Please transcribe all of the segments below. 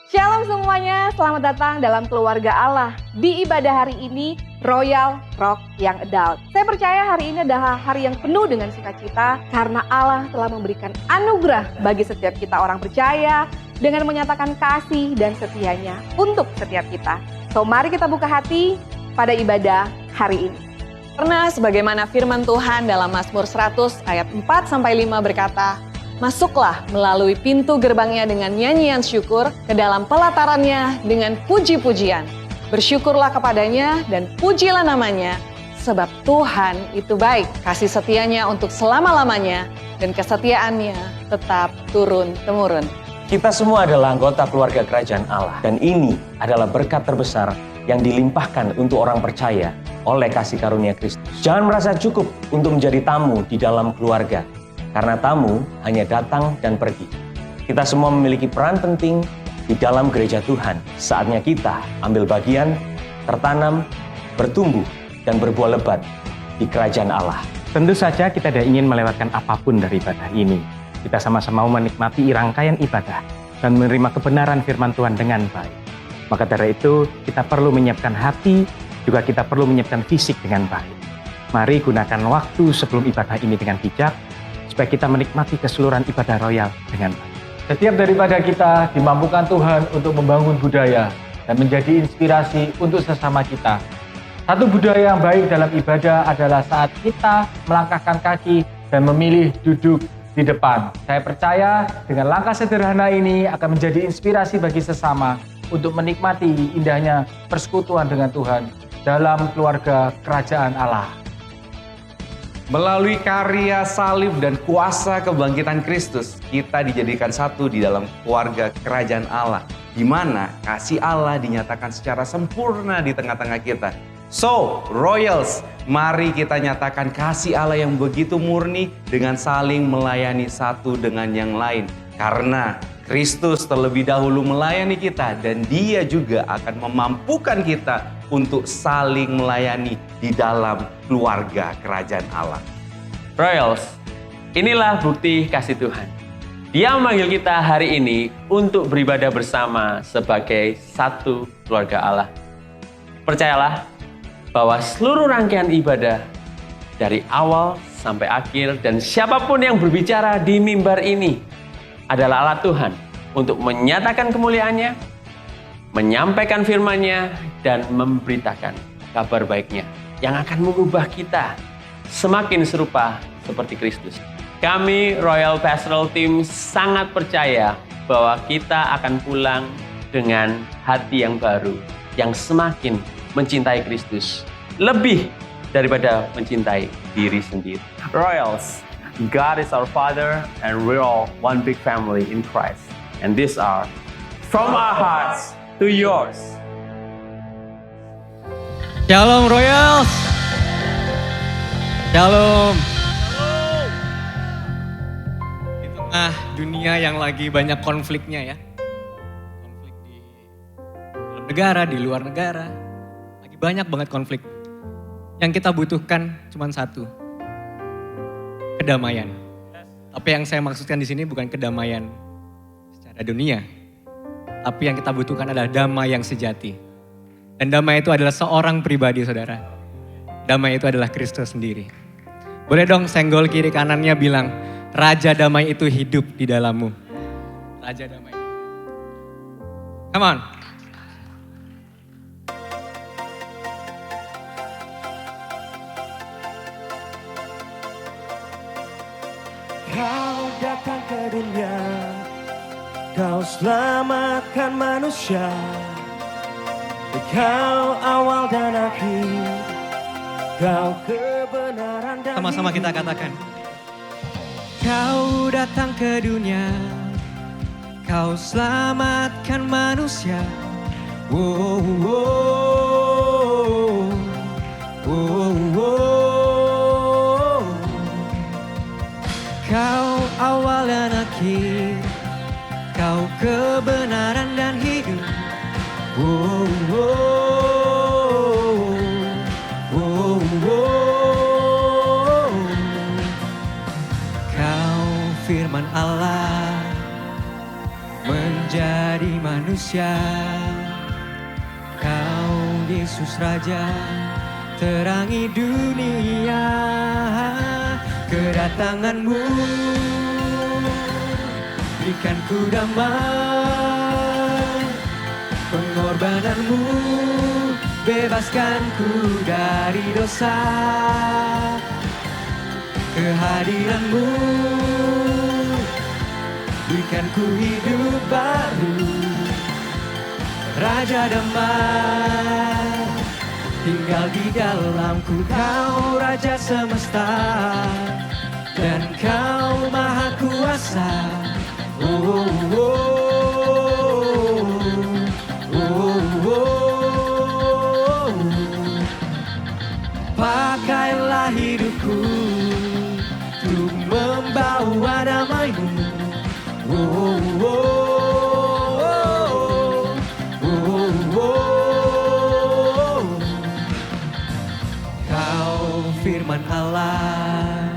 Shalom semuanya, selamat datang dalam keluarga Allah. Di ibadah hari ini, Royal Rock yang Adult. Saya percaya hari ini adalah hari yang penuh dengan sukacita karena Allah telah memberikan anugerah bagi setiap kita orang percaya dengan menyatakan kasih dan setianya untuk setiap kita. So mari kita buka hati pada ibadah hari ini. Karena sebagaimana firman Tuhan dalam Mazmur 100 ayat 4-5 berkata, masuklah melalui pintu gerbangnya dengan nyanyian syukur, ke dalam pelatarannya dengan puji-pujian. Bersyukurlah kepadanya dan pujilah namanya, sebab Tuhan itu baik. Kasih setianya untuk selama-lamanya dan kesetiaannya tetap turun-temurun. Kita semua adalah anggota keluarga kerajaan Allah. Dan ini adalah berkat terbesar yang dilimpahkan untuk orang percaya oleh kasih karunia Kristus. Jangan merasa cukup untuk menjadi tamu di dalam keluarga. Karena tamu hanya datang dan pergi. Kita semua memiliki peran penting di dalam gereja Tuhan. Saatnya kita ambil bagian, tertanam, bertumbuh, dan berbuah lebat di kerajaan Allah. Tentu saja kita tidak ingin melewatkan apapun dari ibadah ini. Kita sama-sama mau menikmati rangkaian ibadah dan menerima kebenaran firman Tuhan dengan baik. Maka dari itu kita perlu menyiapkan hati, juga kita perlu menyiapkan fisik dengan baik. Mari gunakan waktu sebelum ibadah ini dengan bijak, supaya kita menikmati keseluruhan ibadah royal dengan baik. Setiap daripada kita dimampukan Tuhan untuk membangun budaya dan menjadi inspirasi untuk sesama kita. Satu budaya yang baik dalam ibadah adalah saat kita melangkahkan kaki dan memilih duduk di depan. Saya percaya dengan langkah sederhana ini akan menjadi inspirasi bagi sesama untuk menikmati indahnya persekutuan dengan Tuhan dalam keluarga kerajaan Allah. Melalui karya salib dan kuasa kebangkitan Kristus, kita dijadikan satu di dalam keluarga kerajaan Allah, di mana kasih Allah dinyatakan secara sempurna di tengah-tengah kita. So, Royals, mari kita nyatakan kasih Allah yang begitu murni dengan saling melayani satu dengan yang lain. Karena Kristus terlebih dahulu melayani kita dan Dia juga akan memampukan kita untuk saling melayani di dalam keluarga kerajaan Allah. Royals, inilah bukti kasih Tuhan. Dia memanggil kita hari ini untuk beribadah bersama sebagai satu keluarga Allah. Percayalah bahwa seluruh rangkaian ibadah dari awal sampai akhir dan siapapun yang berbicara di mimbar ini adalah alat Tuhan untuk menyatakan kemuliaannya, menyampaikan firman-Nya, dan memberitakan kabar baiknya yang akan mengubah kita semakin serupa seperti Kristus. Kami Royal Pastoral Team sangat percaya bahwa kita akan pulang dengan hati yang baru, yang semakin mencintai Kristus, lebih daripada mencintai diri sendiri. Royals, God is our Father and we're all one big family in Christ. And these are from our hearts to yours. Shalom Royals. Shalom. Di tengah dunia yang lagi banyak konfliknya ya. Konflik di dalam negara, di luar negara. Lagi banyak banget konflik. Yang kita butuhkan cuma satu. Kedamaian. Tapi yang saya maksudkan di sini bukan kedamaian secara dunia. Tapi yang kita butuhkan adalah damai yang sejati. Dan damai itu adalah seorang pribadi, saudara. Damai itu adalah Kristus sendiri. Boleh dong senggol kiri kanannya bilang, Raja damai itu hidup di dalammu. Raja damai. Come on. Kau datang ke dunia, Kau selamatkan manusia. Kau awal dan akhir, Kau kebenaran dan Sama-sama kita katakan. Kau datang ke dunia, Kau selamatkan manusia. Wow, wow, wow, wow. Kau awal dan akhir, Kau kebenaran dan hidup. Wow, wow, wow, wow. Kau firman Allah menjadi manusia. Kau Yesus Raja, terangi dunia. Kedatanganmu berikan ku damai, pengorbananmu bebaskan ku dari dosa. Kehadiranmu berikan ku hidup baru. Raja damai tinggal di dalamku. Kau Raja semesta dan Kau maha kuasa. Oh, oh, oh, oh, oh. Pakailah hidupku untuk membawa damai-Mu. Oh, oh, oh, oh, oh. Kau firman Allah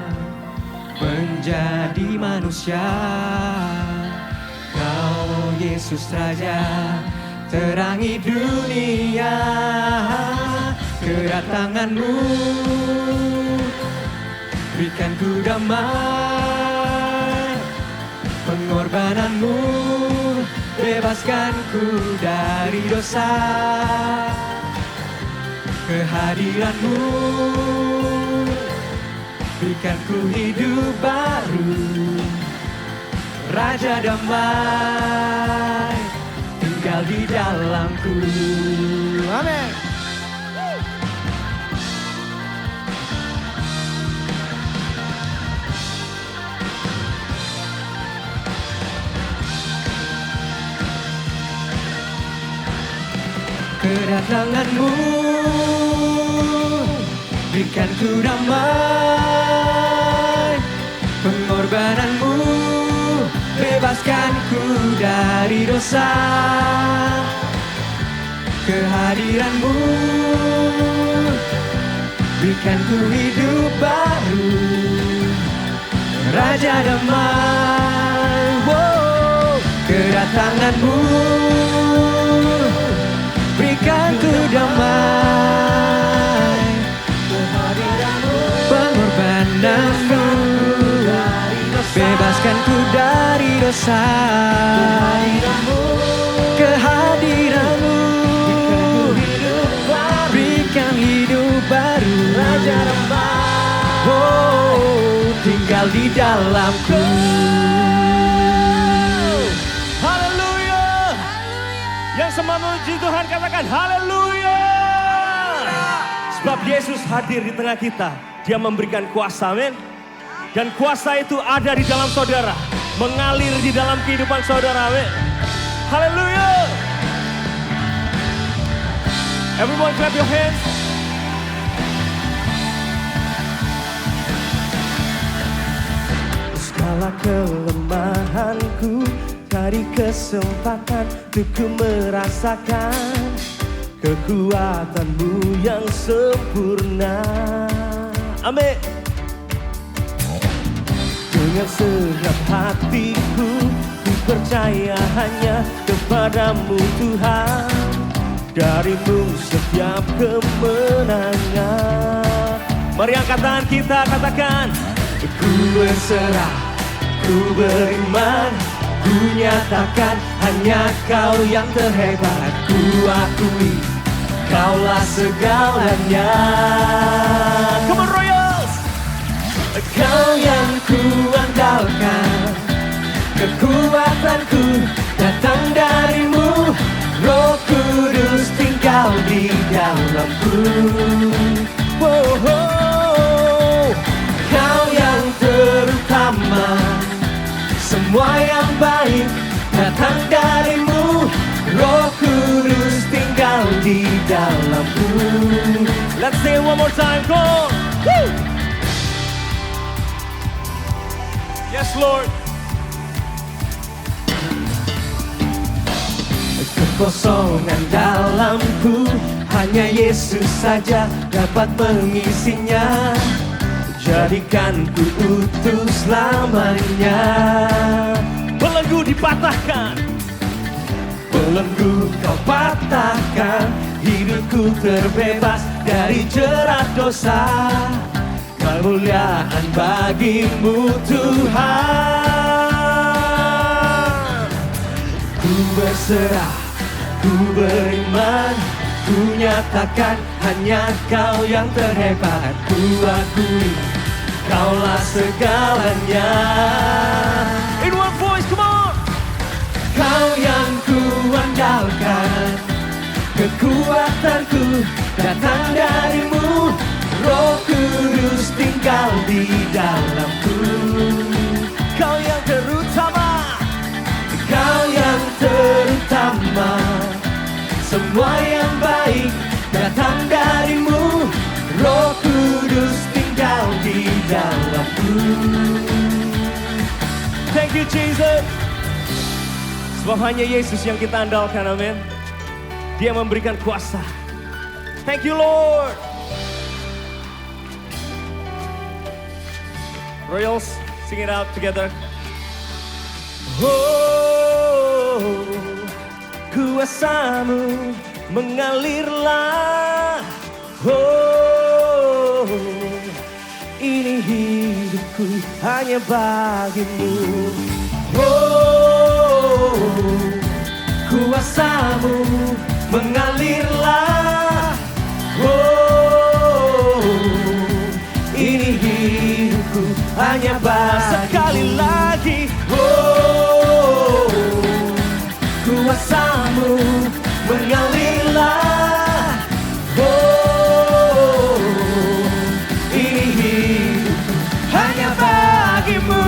menjadi manusia. Kau Yesus Raja, terangi dunia. Kedatanganmu berikan ku damai, pengorbananmu bebaskan ku dari dosa. Kehadiranmu berikan ku hidup baru. Raja damai tinggal di dalamku. Amin. Kedatanganmu berikan ku damai, pengorbananmu bebaskan ku dari dosa. Kehadiranmu berikan ku hidup baru. Raja damai, wow. Kedatanganmu berikan ku damai, pengorbananmu bebaskan ku dari dosa. Kehadiranmu berikan hidup baru. Oh, tinggal di dalamku. Haleluya. Yang semua memuji Tuhan katakan haleluya. Sebab Yesus hadir di tengah kita. Dia memberikan kuasa, amin. Dan kuasa itu ada di dalam saudara, mengalir di dalam kehidupan saudara, amin. Haleluya. Everyone clap your hands. Segala kelemahanku cari kesempatan untuk ku merasakan kekuatan-Mu yang sempurna. Amin. Dengan segenap hatiku ku percaya hanya kepada-Mu Tuhan. Dari-Mu setiap kemenangan. Mari angkat tangan kita, katakan. Ku berserah, ku beriman, ku nyatakan hanya Kau yang terhebat. Ku akui Kaulah segalanya. Come on Royals. Kau yang ku andalkan, kekuatanku datang dari-Mu. Roh Kudus tinggal di dalamku. Oh, oh. Kau yang terutama, semua yang baik datang dari-Mu. Roh Kudus tinggal di dalamku. Let's sing one more time, go on. Woo! Yes Lord. Kekosongan dalamku, hanya Yesus saja dapat mengisinya. Jadikan ku utuh selamanya. Belenggu dipatahkan, belenggu kau patahkan, hidupku terbebas dari jerat dosa. Kemuliaan bagimu Tuhan. Ku berserah, ku beriman, ku nyatakan hanya Kau yang terhebat. Ku akui Kaulah segalanya. In one voice, come on. Kau yang ku andalkan, kekuatanku datang darimu. Roh Kudus tinggal di dalamku. Kau yang terutama, Kau yang terutama. Semua yang baik datang darimu. Roh Kudus tinggal di dalamku. Thank you Jesus. Sebab hanya Yesus yang kita andalkan, amin. Dia memberikan kuasa. Thank you Lord. Royals, sing it out together. Oh, kuasa-Mu mengalirlah. Oh, ini hidupku hanya bagimu. Oh, kuasa-Mu mengalirlah. Oh, ini hidupku hanya bagimu. Sekali lagi. Oh, kuasa-Mu mengalirlah. Oh, ini hidupku hanya bagimu.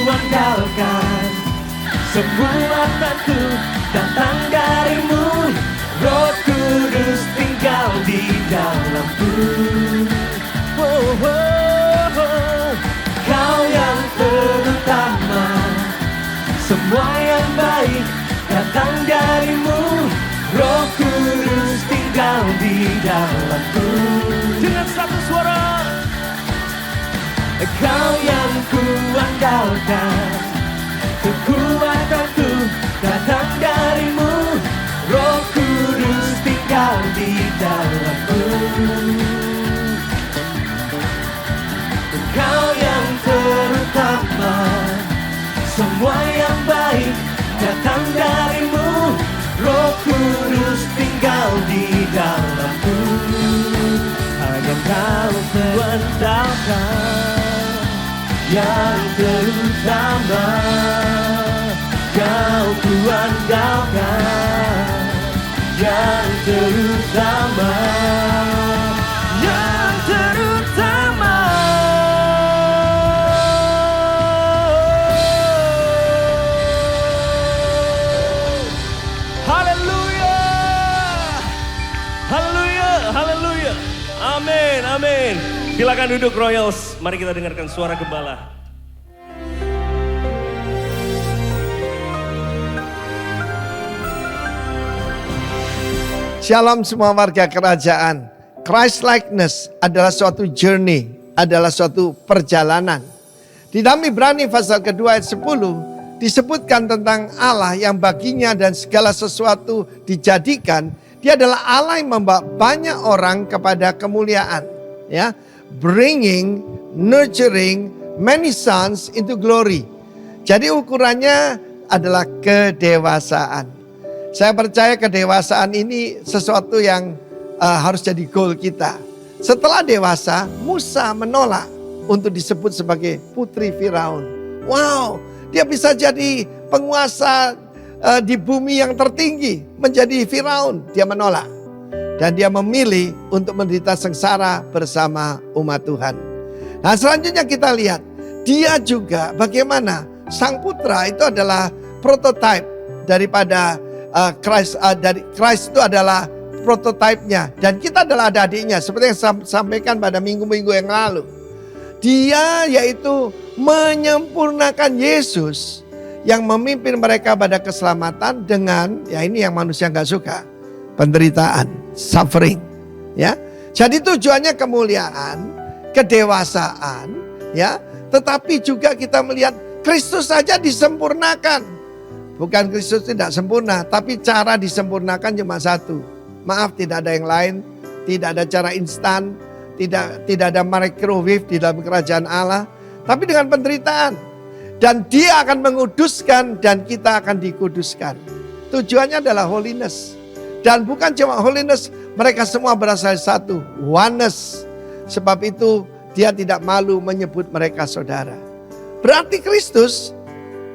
Andalkan, semua tanganku datang darimu. Roh Kudus tinggal di dalamku. Oh, oh, oh. Kau yang terutama, semua yang baik datang darimu. Roh Kudus tinggal di dalamku. Dengan satu suara. Kau yang ku andalkan, kekuatanku datang darimu. Roh Kudus tinggal di dalamku. Kau yang terutama, semua yang baik datang darimu. Roh Kudus tinggal di dalamku. Hanya Kau ku andalkan, yang terutama. Kau ku andalkan, yang terutama. Yang terutama. Haleluya, haleluya, haleluya. Amin, amin. Silakan duduk Royals. Mari kita dengarkan suara gembala. Shalom semua warga kerajaan. Christ likeness adalah suatu journey, adalah suatu perjalanan. Di dalam Ibrani pasal kedua ayat 10 disebutkan tentang Allah yang baginya dan segala sesuatu dijadikan. Dia adalah Allah yang membawa banyak orang kepada kemuliaan. Ya, bringing, nurturing many sons into glory. Jadi ukurannya adalah kedewasaan. Saya percaya kedewasaan ini sesuatu yang harus jadi goal kita. Setelah dewasa, Musa menolak untuk disebut sebagai putri Firaun. Wow, dia bisa jadi penguasa di bumi yang tertinggi, menjadi Firaun. Dia menolak. Dan dia memilih untuk menderita sengsara bersama umat Tuhan. Nah selanjutnya kita lihat. Dia juga bagaimana sang putra itu adalah prototype daripada Christ. Dari Christ itu adalah prototipenya. Dan kita adalah adik-adiknya. Seperti yang saya sampaikan pada minggu-minggu yang lalu. Dia yaitu menyempurnakan Yesus yang memimpin mereka pada keselamatan dengan, ya ini yang manusia nggak suka, penderitaan, suffering. Ya, jadi tujuannya kemuliaan, kedewasaan, ya. Tetapi juga kita melihat Kristus saja disempurnakan. Bukan Kristus tidak sempurna, tapi cara disempurnakan cuma satu. Maaf, tidak ada yang lain, tidak ada cara instan, tidak ada microwave di dalam kerajaan Allah, tapi dengan penderitaan. Dan dia akan menguduskan dan kita akan dikuduskan. Tujuannya adalah holiness. Dan bukan cuma holiness, mereka semua berasal dari satu, oneness. Sebab itu dia tidak malu menyebut mereka saudara. Berarti Kristus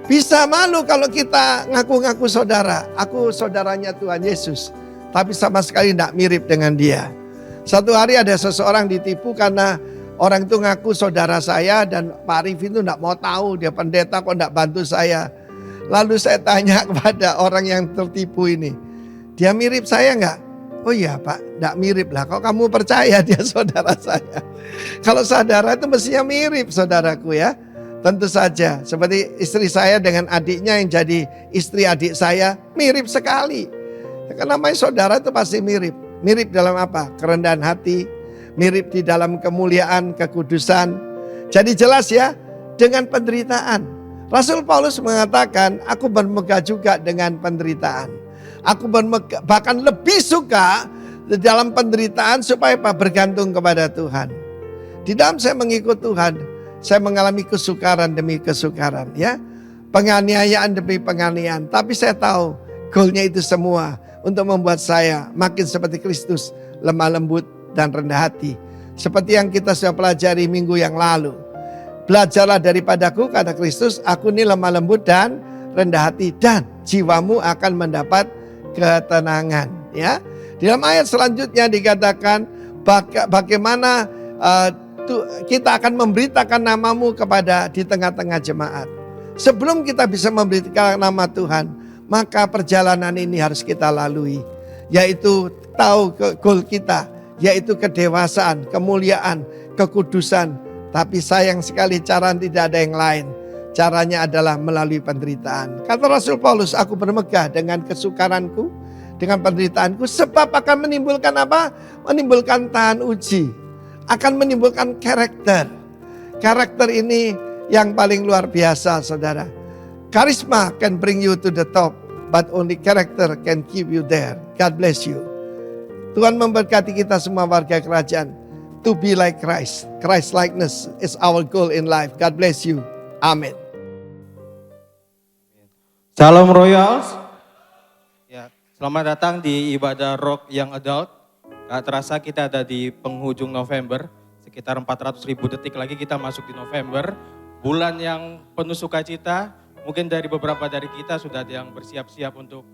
bisa malu kalau kita ngaku-ngaku saudara. Aku saudaranya Tuhan Yesus. Tapi sama sekali tidak mirip dengan dia. Satu hari ada seseorang ditipu karena orang itu ngaku saudara saya dan Pak Arifin itu tidak mau tahu dia pendeta kok tidak bantu saya. Lalu saya tanya kepada orang yang tertipu ini, dia mirip saya enggak? Oh iya Pak, tidak mirip lah. Kok kamu percaya dia saudara saya? Kalau saudara itu mestinya mirip saudaraku ya. Tentu saja, seperti istri saya dengan adiknya yang jadi istri adik saya, mirip sekali. Karena namanya saudara itu pasti mirip. Mirip dalam apa? Kerendahan hati, mirip di dalam kemuliaan, kekudusan. Jadi jelas ya, dengan penderitaan. Rasul Paulus mengatakan, aku bermegah juga dengan penderitaan. Aku bermegah, bahkan lebih suka di dalam penderitaan supaya apa? Bergantung kepada Tuhan. Di dalam saya mengikut Tuhan, saya mengalami kesukaran demi kesukaran ya. Penganiayaan demi penganiayaan. Tapi saya tahu goalnya itu semua untuk membuat saya makin seperti Kristus, lemah lembut dan rendah hati. Seperti yang kita sudah pelajari minggu yang lalu. Belajarlah daripadaku kata Kristus, aku ini lemah lembut dan rendah hati. Dan jiwamu akan mendapat ketenangan. Ya, di dalam ayat selanjutnya dikatakan bagaimana kita akan memberitakan namamu kepada di tengah-tengah jemaat. Sebelum kita bisa memberitakan nama Tuhan, maka perjalanan ini harus kita lalui. Yaitu tahu goal kita, yaitu kedewasaan, kemuliaan, kekudusan. Tapi sayang sekali cara tidak ada yang lain. Caranya adalah melalui penderitaan. Kata Rasul Paulus, aku bermegah dengan kesukaranku, dengan penderitaanku. Sebab akan menimbulkan apa? Menimbulkan tahan uji. Akan menimbulkan karakter. Karakter ini yang paling luar biasa saudara. Karisma can bring you to the top, but only character can keep you there. God bless you. Tuhan memberkati kita semua warga kerajaan. To be like Christ. Christ likeness is our goal in life. God bless you. Amin. Shalom Royals. Ya, selamat datang di ibadah Rock Young Adult. Gak terasa kita ada di penghujung November. Sekitar 400.000 detik lagi kita masuk di November. Bulan yang penuh sukacita. Mungkin dari beberapa dari kita sudah ada yang bersiap-siap untuk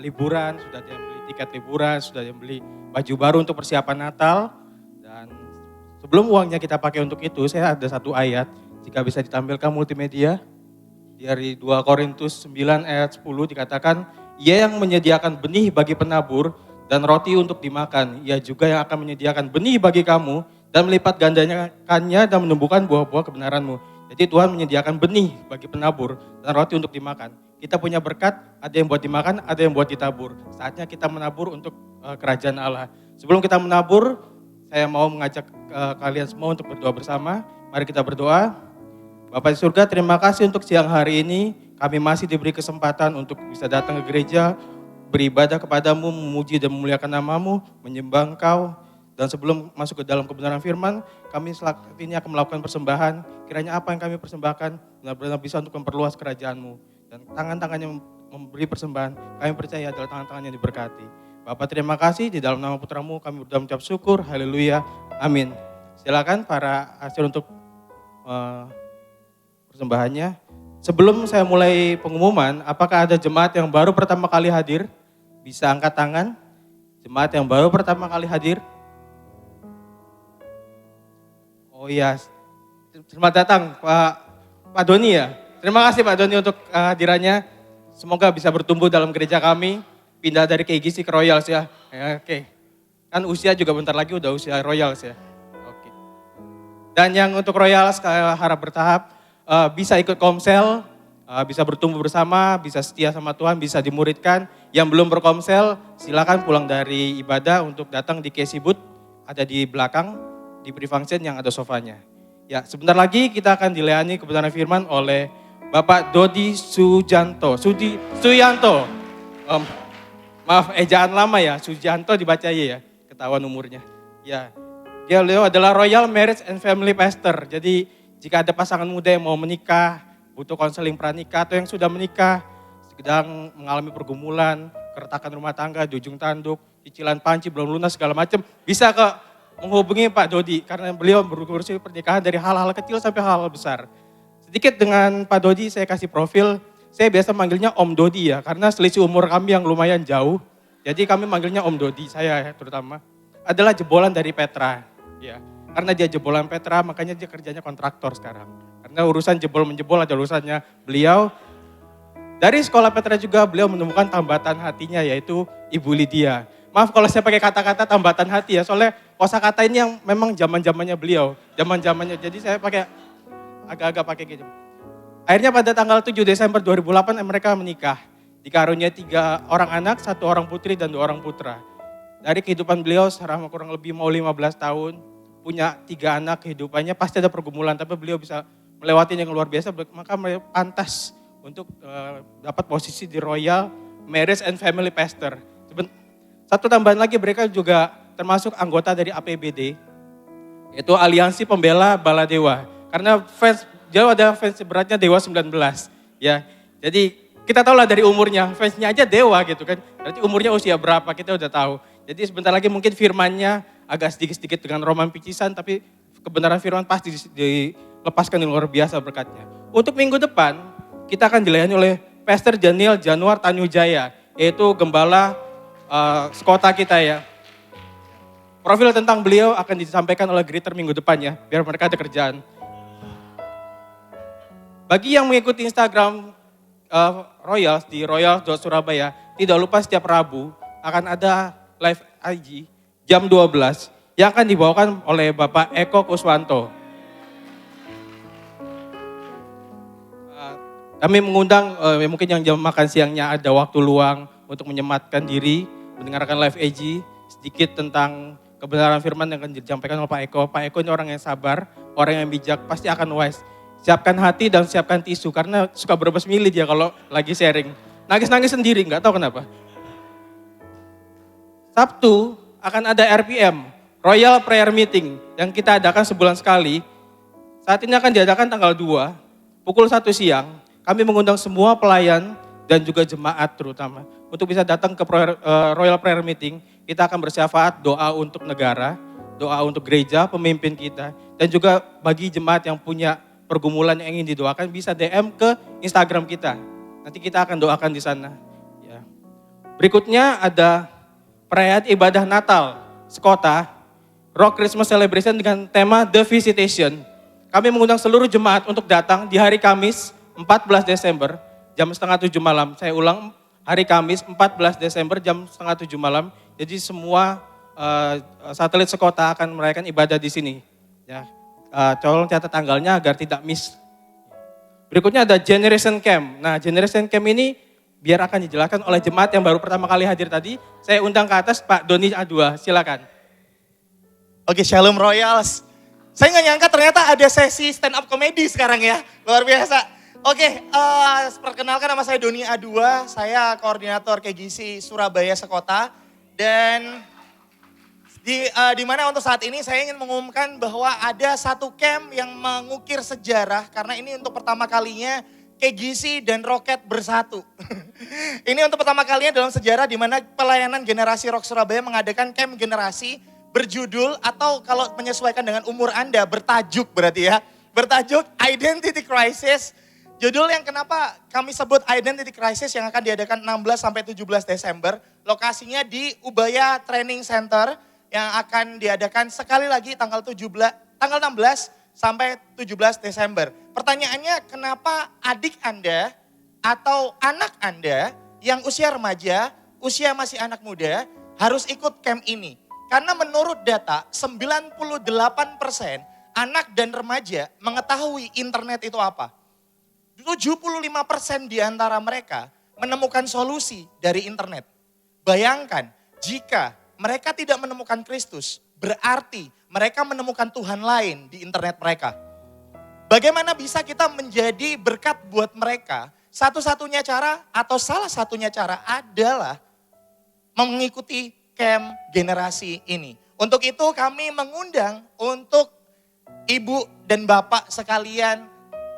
liburan, sudah ada yang beli tiket liburan, sudah ada yang beli baju baru untuk persiapan Natal. Dan sebelum uangnya kita pakai untuk itu, saya ada satu ayat, jika bisa ditampilkan multimedia. Dari 2 Korintus 9 ayat 10 dikatakan, ia yang menyediakan benih bagi penabur dan roti untuk dimakan, ia juga yang akan menyediakan benih bagi kamu dan melipat gandakannya dan menumbuhkan buah-buah kebenaranmu. Jadi Tuhan menyediakan benih bagi penabur dan roti untuk dimakan. Kita punya berkat, ada yang buat dimakan, ada yang buat ditabur. Saatnya kita menabur untuk kerajaan Allah. Sebelum kita menabur, saya mau mengajak kalian semua untuk berdoa bersama. Mari kita berdoa. Bapak di surga, terima kasih untuk siang hari ini. Kami masih diberi kesempatan untuk bisa datang ke gereja, beribadah kepadamu, memuji dan memuliakan namamu, menyembah Engkau. Dan sebelum masuk ke dalam kebenaran firman, kami saat ini akan melakukan persembahan. Kiranya apa yang kami persembahkan benar-benar bisa untuk memperluas kerajaan-Mu. Dan tangan-tangan yang memberi persembahan, kami percaya adalah tangan-tangan yang diberkati. Bapak terima kasih, di dalam nama putra-Mu kami berdoa mengucap syukur, haleluya, amin. Silakan para asir untuk persembahannya. Sebelum saya mulai pengumuman, apakah ada jemaat yang baru pertama kali hadir? Bisa angkat tangan. Jemaat yang baru pertama kali hadir. Oh iya, selamat datang Pak Doni ya. Terima kasih Pak Doni untuk hadirannya. Semoga bisa bertumbuh dalam gereja kami. Pindah dari KGC ke Royals ya. Oke. Kan usia juga bentar lagi udah usia Royals ya. Oke. Dan yang untuk Royals harap bertahap bisa ikut komsel. bisa bertumbuh bersama, bisa setia sama Tuhan, bisa dimuridkan. Yang belum berkomsel, silakan pulang dari ibadah untuk datang di KC Booth, ada di belakang, di pre-function yang ada sofanya. Ya, sebentar lagi kita akan dilayani kebenaran firman oleh Bapak Dodi Sujanto. Suyanto. Maaf, ejaan lama ya, Sujanto dibaca ya, ketahuan umurnya. Ya, beliau adalah Royal Marriage and Family Pastor. Jadi jika ada pasangan muda yang mau menikah, butuh konseling pranikah atau yang sudah menikah, sedang mengalami pergumulan, keretakan rumah tangga, di ujung tanduk, cicilan panci belum lunas segala macam, bisa menghubungi Pak Dodi karena beliau berurusan pernikahan dari hal-hal kecil sampai hal-hal besar. Sedikit dengan Pak Dodi saya kasih profil, saya biasa manggilnya Om Dodi ya, karena selisih umur kami yang lumayan jauh. Jadi kami manggilnya Om Dodi, saya terutama. Adalah jebolan dari Petra. Ya, karena dia jebolan Petra, makanya dia kerjanya kontraktor sekarang. Karena urusan jebol-menjebol ada urusannya. Beliau, dari sekolah Petra juga beliau menemukan tambatan hatinya, yaitu Ibu Lydia. Maaf kalau saya pakai kata-kata tambatan hati ya, soalnya kosakata ini yang memang zaman-zamannya beliau. Zaman-zamannya, jadi saya pakai agak-agak pakai gitu. Akhirnya pada tanggal 7 Desember 2008 mereka menikah. Dikaruniai 3 orang anak, 1 orang putri dan 2 orang putra. Dari kehidupan beliau selama kurang lebih mau 15 tahun, punya 3 anak kehidupannya pasti ada pergumulan, tapi beliau bisa melewati yang luar biasa, maka beliau pantas untuk dapat posisi di Royal Marriage and Family Pastor. Satu tambahan lagi, mereka juga termasuk anggota dari APBD, yaitu Aliansi Pembela Baladewa. Karena fans, dia ada fans beratnya Dewa 19. Ya, jadi kita tahu lah dari umurnya, fansnya aja Dewa gitu kan. Berarti umurnya usia berapa kita udah tahu. Jadi sebentar lagi mungkin firmannya agak sedikit-sedikit dengan roman picisan, tapi kebenaran firman pasti dilepaskan yang luar biasa berkatnya. Untuk minggu depan, kita akan dilayani oleh Pastor Daniel Januar Tanujaya, yaitu gembala sekota kita ya. Profil tentang beliau akan disampaikan oleh Greeter minggu depan ya, biar mereka ada kerjaan. Bagi yang mengikuti Instagram Royals di royals.surabaya, tidak lupa setiap Rabu akan ada live IG jam 12 yang akan dibawakan oleh Bapak Eko Kuswanto. Kami mengundang mungkin yang jam makan siangnya ada waktu luang untuk menyematkan diri, mendengarkan live IG sedikit tentang kebenaran firman yang akan disampaikan oleh Pak Eko. Pak Eko ini orang yang sabar, orang yang bijak, pasti akan wise. Siapkan hati dan siapkan tisu, karena suka berebes milih dia kalau lagi sharing. Nangis-nangis sendiri, nggak tahu kenapa. Sabtu akan ada RPM, Royal Prayer Meeting, yang kita adakan sebulan sekali. Saat ini akan diadakan tanggal 2, pukul 1 siang. Kami mengundang semua pelayan dan juga jemaat terutama. Untuk bisa datang ke Royal Prayer Meeting, kita akan bersyafaat doa untuk negara, doa untuk gereja, pemimpin kita. Dan juga bagi jemaat yang punya pergumulan yang ingin didoakan, bisa DM ke Instagram kita. Nanti kita akan doakan di sana. Ya. Berikutnya ada perayaan ibadah Natal sekota, Rock Christmas Celebration dengan tema The Visitation. Kami mengundang seluruh jemaat untuk datang di hari Kamis 14 Desember jam 6:30 malam. Saya ulang, hari Kamis 14 Desember jam 6:30 malam. Jadi semua satelit sekota akan merayakan ibadah di sini. Ya. Tolong catat tanggalnya agar tidak miss. Berikutnya ada Generation Camp. Nah, Generation Camp ini biar akan dijelaskan oleh jemaat yang baru pertama kali hadir tadi. Saya undang ke atas Pak Doni A2, silakan. Oke, Shalom Royals. Saya nggak nyangka ternyata ada sesi stand up comedy sekarang ya, luar biasa. Oke, perkenalkan nama saya Doni A2, saya koordinator KGC Surabaya Sekota. Dan di mana untuk saat ini saya ingin mengumumkan bahwa ada satu camp yang mengukir sejarah, karena ini untuk pertama kalinya KGC dan Rocket bersatu. Ini untuk pertama kalinya dalam sejarah di mana pelayanan generasi Rock Surabaya mengadakan camp generasi berjudul, atau kalau menyesuaikan dengan umur Anda, bertajuk berarti ya. Bertajuk Identity Crisis. Judul yang kenapa kami sebut Identity Crisis yang akan diadakan 16 sampai 17 Desember. Lokasinya di Ubaya Training Center yang akan diadakan sekali lagi tanggal 16 sampai 17 Desember. Pertanyaannya, kenapa adik Anda atau anak Anda yang usia remaja, usia masih anak muda harus ikut camp ini? Karena menurut data 98% anak dan remaja mengetahui internet itu apa. 75% di antara mereka menemukan solusi dari internet. Bayangkan jika mereka tidak menemukan Kristus, berarti mereka menemukan Tuhan lain di internet mereka. Bagaimana bisa kita menjadi berkat buat mereka? Satu-satunya cara atau salah satunya cara adalah mengikuti camp generasi ini. Untuk itu kami mengundang untuk ibu dan bapak sekalian,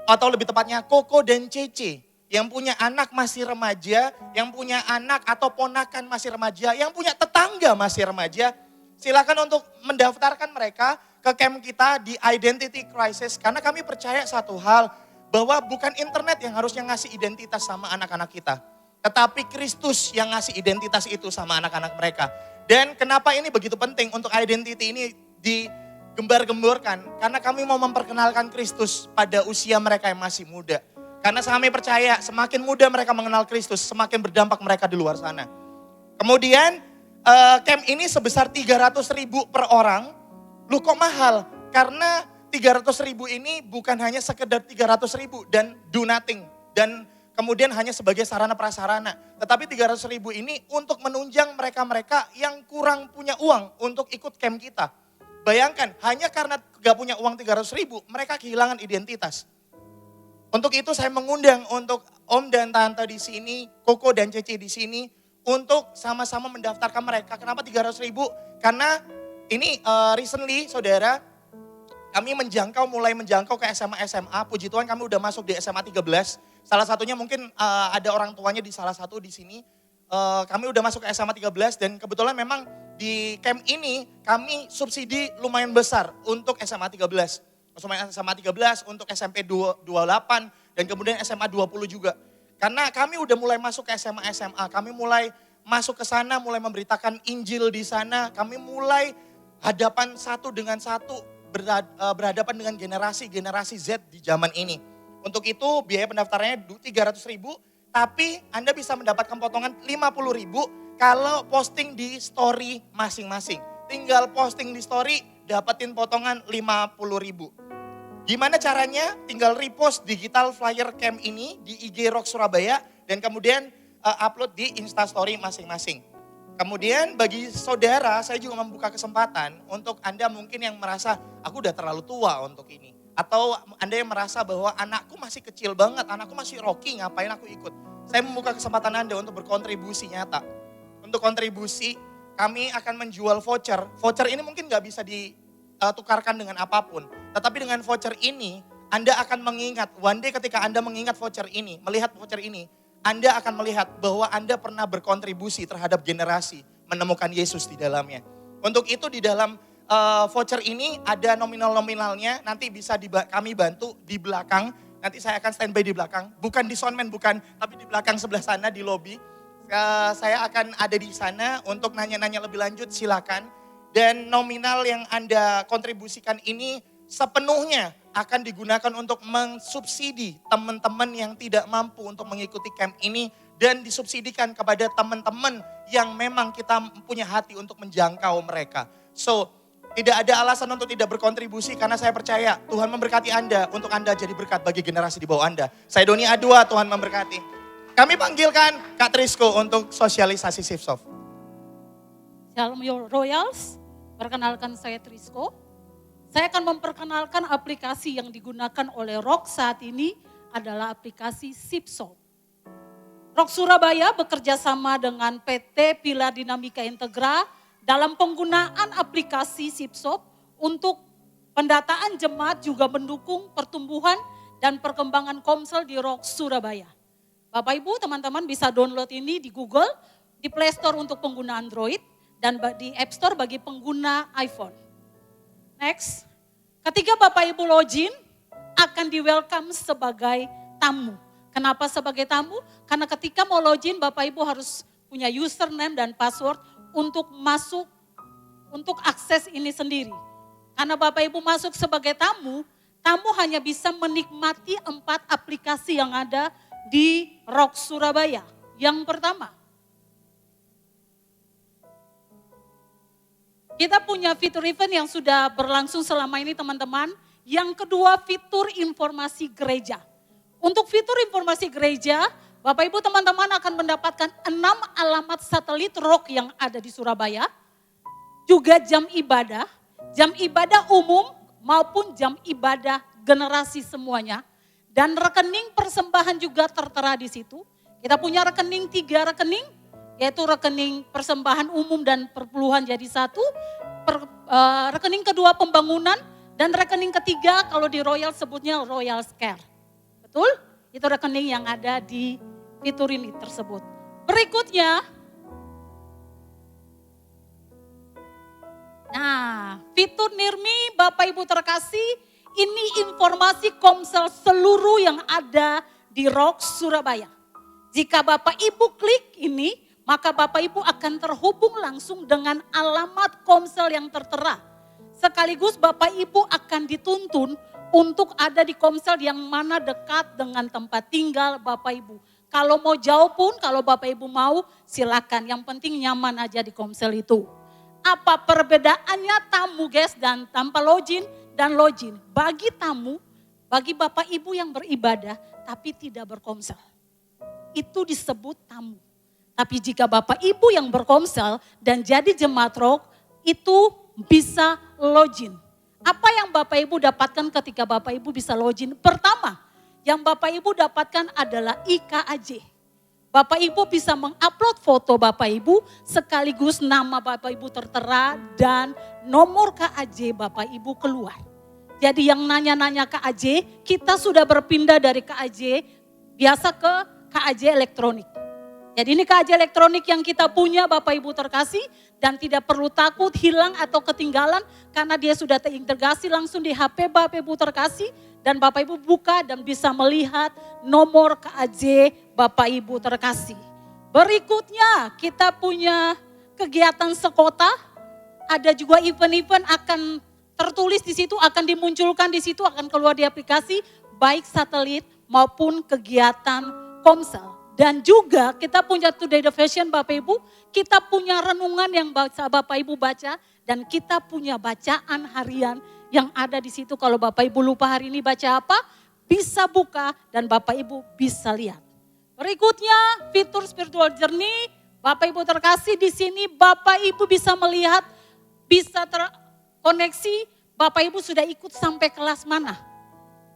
atau lebih tepatnya Koko dan Cece, yang punya anak masih remaja, yang punya anak atau ponakan masih remaja, yang punya tetangga masih remaja, silakan untuk mendaftarkan mereka ke camp kita di Identity Crisis. Karena kami percaya satu hal, bahwa bukan internet yang harusnya ngasih identitas sama anak-anak kita, tetapi Kristus yang ngasih identitas itu sama anak-anak mereka. Dan kenapa ini begitu penting untuk identity ini digembar-gemborkan? Karena kami mau memperkenalkan Kristus pada usia mereka yang masih muda. Karena kami percaya semakin muda mereka mengenal Kristus, semakin berdampak mereka di luar sana. Kemudian camp ini sebesar 300.000 per orang. Loh kok mahal? Karena 300.000 ini bukan hanya sekedar 300.000 dan do nothing. Dan kemudian hanya sebagai sarana prasarana. Tetapi 300.000 ini untuk menunjang mereka-mereka yang kurang punya uang untuk ikut camp kita. Bayangkan, hanya karena gak punya uang 300.000, mereka kehilangan identitas. Untuk itu saya mengundang untuk Om dan Tante di sini, Koko dan Cece di sini, untuk sama-sama mendaftarkan mereka. Kenapa 300.000? Karena ini recently saudara, kami mulai menjangkau ke SMA. Puji Tuhan kami udah masuk di SMA 13. Salah satunya mungkin ada orang tuanya di salah satu di sini. Kami udah masuk ke SMA 13 dan kebetulan memang di camp ini kami subsidi lumayan besar untuk SMA 13. SMA 13 untuk SMP 28 dan kemudian SMA 20 juga. Karena kami udah mulai masuk ke SMA, kami mulai masuk ke sana, mulai memberitakan Injil di sana. Kami mulai hadapan satu dengan satu, berhadapan dengan generasi Z di zaman ini. Untuk itu biaya pendaftarannya 300.000, tapi Anda bisa mendapatkan potongan 50.000 kalau posting di story masing-masing. Tinggal posting di story, dapetin potongan 50.000. Gimana caranya? Tinggal repost digital flyer camp ini di IG Rock Surabaya dan kemudian upload di Instastory masing-masing. Kemudian bagi saudara, saya juga membuka kesempatan untuk Anda mungkin yang merasa, aku udah terlalu tua untuk ini. Atau Anda yang merasa bahwa anakku masih kecil banget, anakku masih Rocky, ngapain aku ikut. Saya membuka kesempatan Anda untuk berkontribusi nyata. Untuk kontribusi, kami akan menjual voucher. Voucher ini mungkin gak bisa ditukarkan dengan apapun. Tetapi dengan voucher ini, Anda akan mengingat, one day ketika Anda mengingat voucher ini, melihat voucher ini, Anda akan melihat bahwa Anda pernah berkontribusi terhadap generasi menemukan Yesus di dalamnya. Untuk itu di dalam voucher ini ada nominal-nominalnya, nanti bisa kami bantu di belakang. Nanti saya akan standby di belakang, bukan di soundman, bukan, tapi di belakang sebelah sana di lobby. Saya akan ada di sana untuk nanya-nanya lebih lanjut, silakan. Dan nominal yang Anda kontribusikan ini sepenuhnya akan digunakan untuk mensubsidi teman-teman yang tidak mampu untuk mengikuti camp ini dan disubsidikan kepada teman-teman yang memang kita punya hati untuk menjangkau mereka. So, tidak ada alasan untuk tidak berkontribusi karena saya percaya Tuhan memberkati Anda untuk Anda jadi berkat bagi generasi di bawah Anda. Saya Doni A2, Tuhan memberkati. Kami panggilkan Kak Trisko untuk sosialisasi Sipsoft. Shalom Royals, perkenalkan saya Trisko. Saya akan memperkenalkan aplikasi yang digunakan oleh Rock saat ini adalah aplikasi Sipsoft. Rock Surabaya bekerja sama dengan PT Pilar Dinamika Integra dalam penggunaan aplikasi Sipsoft untuk pendataan jemaat juga mendukung pertumbuhan dan perkembangan Komsel di Rock Surabaya. Bapak Ibu teman-teman bisa download ini di Google, di Play Store untuk pengguna Android, dan di App Store bagi pengguna iPhone. Next, ketika Bapak Ibu login akan di welcome sebagai tamu. Kenapa sebagai tamu? Karena ketika mau login Bapak Ibu harus punya username dan password untuk masuk, untuk akses ini sendiri. Karena Bapak Ibu masuk sebagai tamu, tamu hanya bisa menikmati 4 aplikasi yang ada di Rock Surabaya. Yang pertama, kita punya fitur event yang sudah berlangsung selama ini teman-teman. Yang kedua, fitur informasi gereja. Untuk fitur informasi gereja, Bapak Ibu teman-teman akan mendapatkan 6 alamat satelit rock yang ada di Surabaya. Juga jam ibadah umum maupun jam ibadah generasi semuanya. Dan rekening persembahan juga tertera di situ. Kita punya rekening 3 rekening, yaitu rekening persembahan umum dan perpuluhan jadi satu, rekening kedua pembangunan, dan rekening ketiga kalau di Royal sebutnya Royal Care. Betul? Itu rekening yang ada di fitur ini tersebut. Berikutnya, nah fitur Nirmi Bapak Ibu terkasih, ini informasi Komsel seluruh yang ada di Rock Surabaya. Jika Bapak Ibu klik ini, maka Bapak Ibu akan terhubung langsung dengan alamat Komsel yang tertera. Sekaligus Bapak Ibu akan dituntun untuk ada di Komsel yang mana dekat dengan tempat tinggal Bapak Ibu. Kalau mau jauh pun, kalau Bapak Ibu mau silakan. Yang penting nyaman aja di Komsel itu. Apa perbedaannya tamu guys dan tanpa login dan login? Bagi tamu, bagi Bapak Ibu yang beribadah tapi tidak berkomsel. Itu disebut tamu. Tapi jika Bapak Ibu yang berkomsel dan jadi jemaat rock, itu bisa login. Apa yang Bapak Ibu dapatkan ketika Bapak Ibu bisa login? Pertama, yang Bapak Ibu dapatkan adalah IKAJ. Bapak Ibu bisa mengupload foto Bapak Ibu sekaligus nama Bapak Ibu tertera dan nomor KAJ Bapak Ibu keluar. Jadi yang nanya-nanya KAJ, kita sudah berpindah dari KAJ biasa ke KAJ elektronik. Jadi ini KAJ elektronik yang kita punya Bapak Ibu terkasih dan tidak perlu takut hilang atau ketinggalan karena dia sudah terintegrasi langsung di HP Bapak Ibu terkasih dan Bapak Ibu buka dan bisa melihat nomor KAJ Bapak Ibu terkasih. Berikutnya kita punya kegiatan sekota, ada juga event-event akan tertulis di situ, akan dimunculkan di situ, akan keluar di aplikasi baik satelit maupun kegiatan Komsel. Dan juga kita punya Today the Fashion Bapak Ibu, kita punya renungan yang Bapak Ibu baca dan kita punya bacaan harian yang ada di situ. Kalau Bapak Ibu lupa hari ini baca apa, bisa buka dan Bapak Ibu bisa lihat. Berikutnya fitur Spiritual Journey, Bapak Ibu terkasih di sini Bapak Ibu bisa melihat, bisa terkoneksi, Bapak Ibu sudah ikut sampai kelas mana.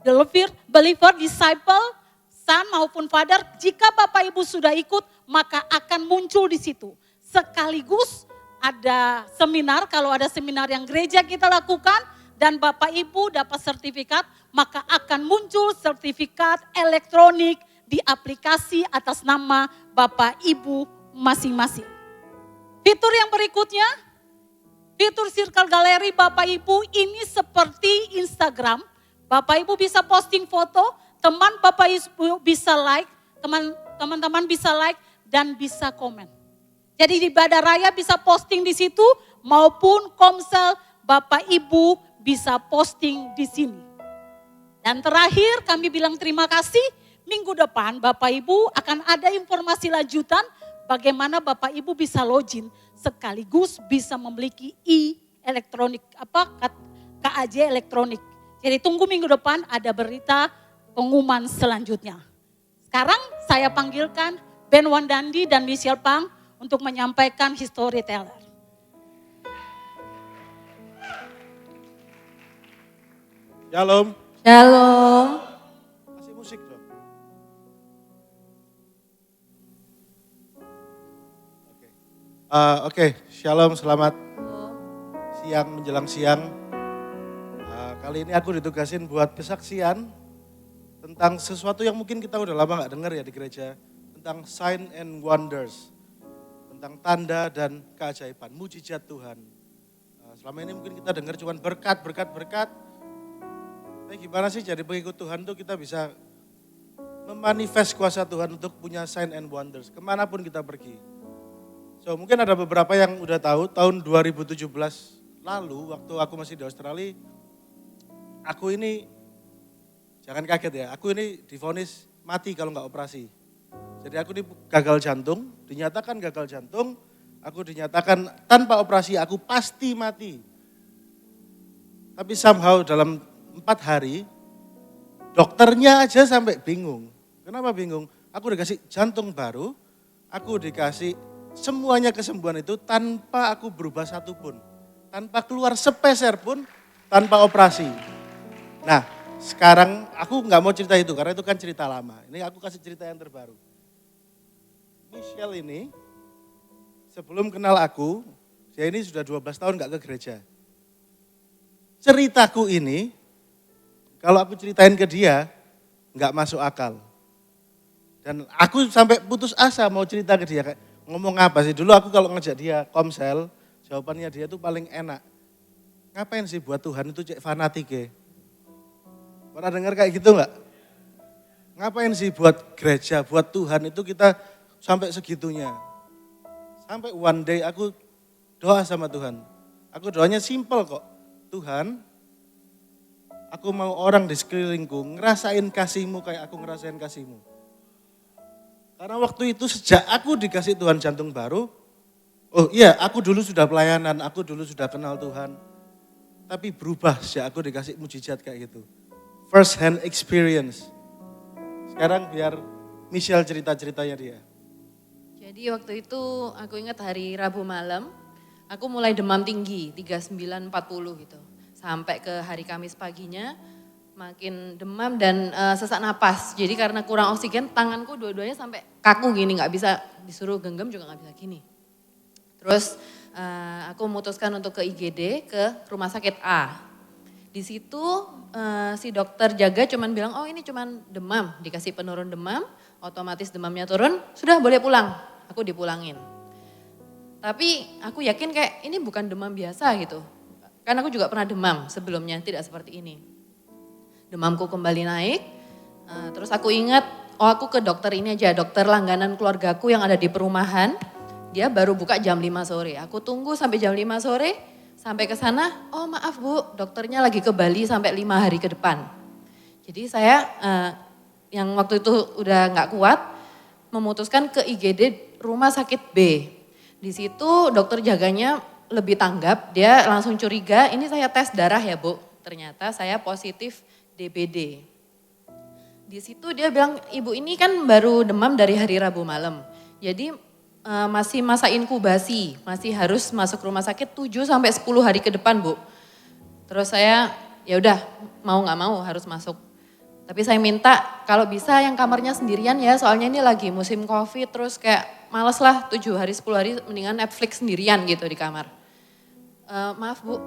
Believer, disciple, son maupun father, jika Bapak Ibu sudah ikut maka akan muncul di situ. Sekaligus ada seminar, kalau ada seminar yang gereja kita lakukan dan Bapak Ibu dapat sertifikat, maka akan muncul sertifikat elektronik di aplikasi atas nama Bapak Ibu masing-masing. Fitur yang berikutnya, fitur Circle Gallery Bapak Ibu ini seperti Instagram. Bapak Ibu bisa posting foto, teman Bapak Ibu bisa like, teman-teman bisa like dan bisa komen. Jadi di Ibadah Raya bisa posting di situ maupun Komsel Bapak Ibu bisa posting di sini. Dan terakhir kami bilang terima kasih, minggu depan Bapak Ibu akan ada informasi lanjutan bagaimana Bapak Ibu bisa login sekaligus bisa memiliki elektronik KAJ elektronik. Jadi tunggu minggu depan ada berita pengumuman selanjutnya. Sekarang saya panggilkan Ben Wandandi dan Michelle Pang untuk menyampaikan storyteller. Shalom. Shalom. Kasih musik dong. Oke, shalom, selamat siang menjelang siang. Kali ini aku ditugasin buat kesaksian tentang sesuatu yang mungkin kita udah lama gak dengar ya di gereja. Tentang sign and wonders. Tentang tanda dan keajaiban, mujizat Tuhan. Selama ini mungkin kita dengar cuma berkat. Tapi gimana sih jadi pengikut Tuhan tuh kita bisa memanifest kuasa Tuhan untuk punya sign and wonders. Kemanapun kita pergi. So mungkin ada beberapa yang udah tahu tahun 2017 lalu waktu aku masih di Australia. Aku ini, jangan kaget ya, aku ini divonis mati kalau nggak operasi. Jadi aku ini gagal jantung, dinyatakan gagal jantung, aku dinyatakan tanpa operasi aku pasti mati. Tapi somehow dalam 4 hari, Dokternya aja sampai bingung. Kenapa bingung? Aku dikasih jantung baru, aku dikasih semuanya kesembuhan itu tanpa aku berubah satu pun. Tanpa keluar sepeser pun, tanpa operasi. Nah, sekarang aku nggak mau cerita itu karena itu kan cerita lama. Ini aku kasih cerita yang terbaru. Michelle ini sebelum kenal aku, dia ini sudah 12 tahun nggak ke gereja. Ceritaku ini, kalau aku ceritain ke dia, nggak masuk akal. Dan aku sampai putus asa mau cerita ke dia, kayak ngomong apa sih? Dulu aku kalau ngajak dia komsel, jawabannya dia tuh paling enak. Ngapain sih buat Tuhan itu cek fanatik ya? Pernah dengar kayak gitu nggak? Ngapain sih buat gereja, buat Tuhan itu kita sampai segitunya. Sampai one day aku doa sama Tuhan. Aku doanya simple kok. Tuhan, aku mau orang di sekelilingku ngerasain kasih-Mu kayak aku ngerasain kasih-Mu. Karena waktu itu sejak aku dikasih Tuhan jantung baru, oh iya aku dulu sudah pelayanan, aku dulu sudah kenal Tuhan. Tapi berubah sejak aku dikasih mujizat kayak gitu. First hand experience. Sekarang biar Michelle cerita-ceritanya dia. Jadi waktu itu aku ingat hari Rabu malam, aku mulai demam tinggi, 39-40 gitu. Sampai ke hari Kamis paginya, makin demam dan sesak napas. Jadi karena kurang oksigen, tanganku dua-duanya sampai kaku gini, gak bisa disuruh genggam juga gak bisa gini. Terus aku memutuskan untuk ke IGD, ke rumah sakit A. Di situ si dokter jaga cuman bilang, oh ini cuman demam, dikasih penurun demam, otomatis demamnya turun, sudah boleh pulang. Aku dipulangin. Tapi aku yakin kayak ini bukan demam biasa gitu. Karena aku juga pernah demam sebelumnya, tidak seperti ini. Demamku kembali naik, terus aku ingat, oh aku ke dokter ini aja, dokter langganan keluargaku yang ada di perumahan. Dia baru buka jam 5 sore, aku tunggu sampai jam 5 sore, sampai ke sana, oh maaf Bu, dokternya lagi ke Bali sampai 5 hari ke depan. Jadi saya yang waktu itu udah gak kuat, memutuskan ke IGD rumah sakit B. Di situ dokter jaganya lebih tanggap, dia langsung curiga, ini saya tes darah ya Bu, ternyata saya positif DBD. Di situ dia bilang, ibu ini kan baru demam dari hari Rabu malam, jadi masih masa inkubasi, masih harus masuk rumah sakit 7 sampai 10 hari ke depan Bu. Terus saya, ya udah mau gak mau harus masuk. Tapi saya minta kalau bisa yang kamarnya sendirian ya, soalnya ini lagi musim Covid, terus kayak males lah 7 hari 10 hari mendingan Netflix sendirian gitu di kamar. Maaf Bu,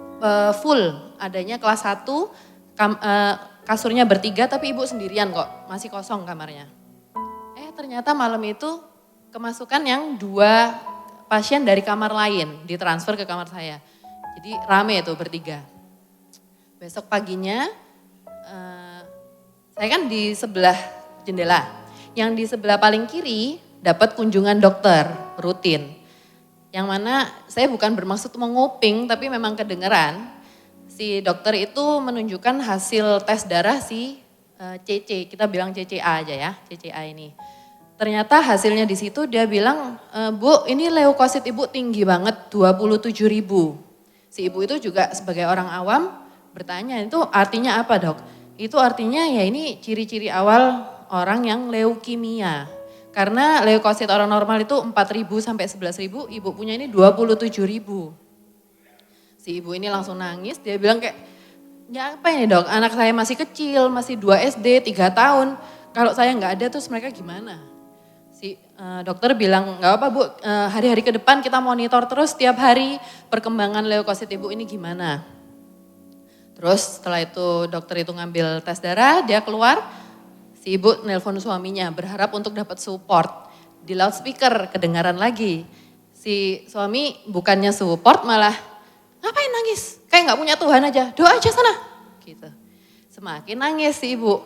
full adanya kelas 1, kasurnya bertiga tapi ibu sendirian kok, masih kosong kamarnya. Ternyata malam itu kemasukan yang 2 pasien dari kamar lain, ditransfer ke kamar saya. Jadi rame itu bertiga. Besok paginya, saya kan di sebelah jendela, yang di sebelah paling kiri dapat kunjungan dokter rutin. Yang mana saya bukan bermaksud mau nguping, tapi memang kedengeran. Si dokter itu menunjukkan hasil tes darah si CC, kita bilang CCA aja ya, CCA ini. Ternyata hasilnya di situ dia bilang, Bu ini leukosit ibu tinggi banget, 27.000. Si ibu itu juga sebagai orang awam bertanya, itu artinya apa Dok? Itu artinya ya ini ciri-ciri awal orang yang leukemia. Karena leukosit orang normal itu 4.000 sampai 11.000, ibu punya ini 27.000. Si ibu ini langsung nangis, dia bilang kayak, ya apa ini Dok, anak saya masih kecil, masih 2 SD, 3 tahun. Kalau saya nggak ada terus mereka gimana? Si dokter bilang, nggak apa Bu, hari-hari ke depan kita monitor terus tiap hari perkembangan leukosit ibu ini gimana. Terus setelah itu dokter itu ngambil tes darah, dia keluar, si ibu nelpon suaminya berharap untuk dapat support. Di loudspeaker kedengaran lagi, si suami bukannya support malah, ngapain nangis? Kayak gak punya Tuhan aja, doa aja sana. Gitu. Semakin nangis si ibu.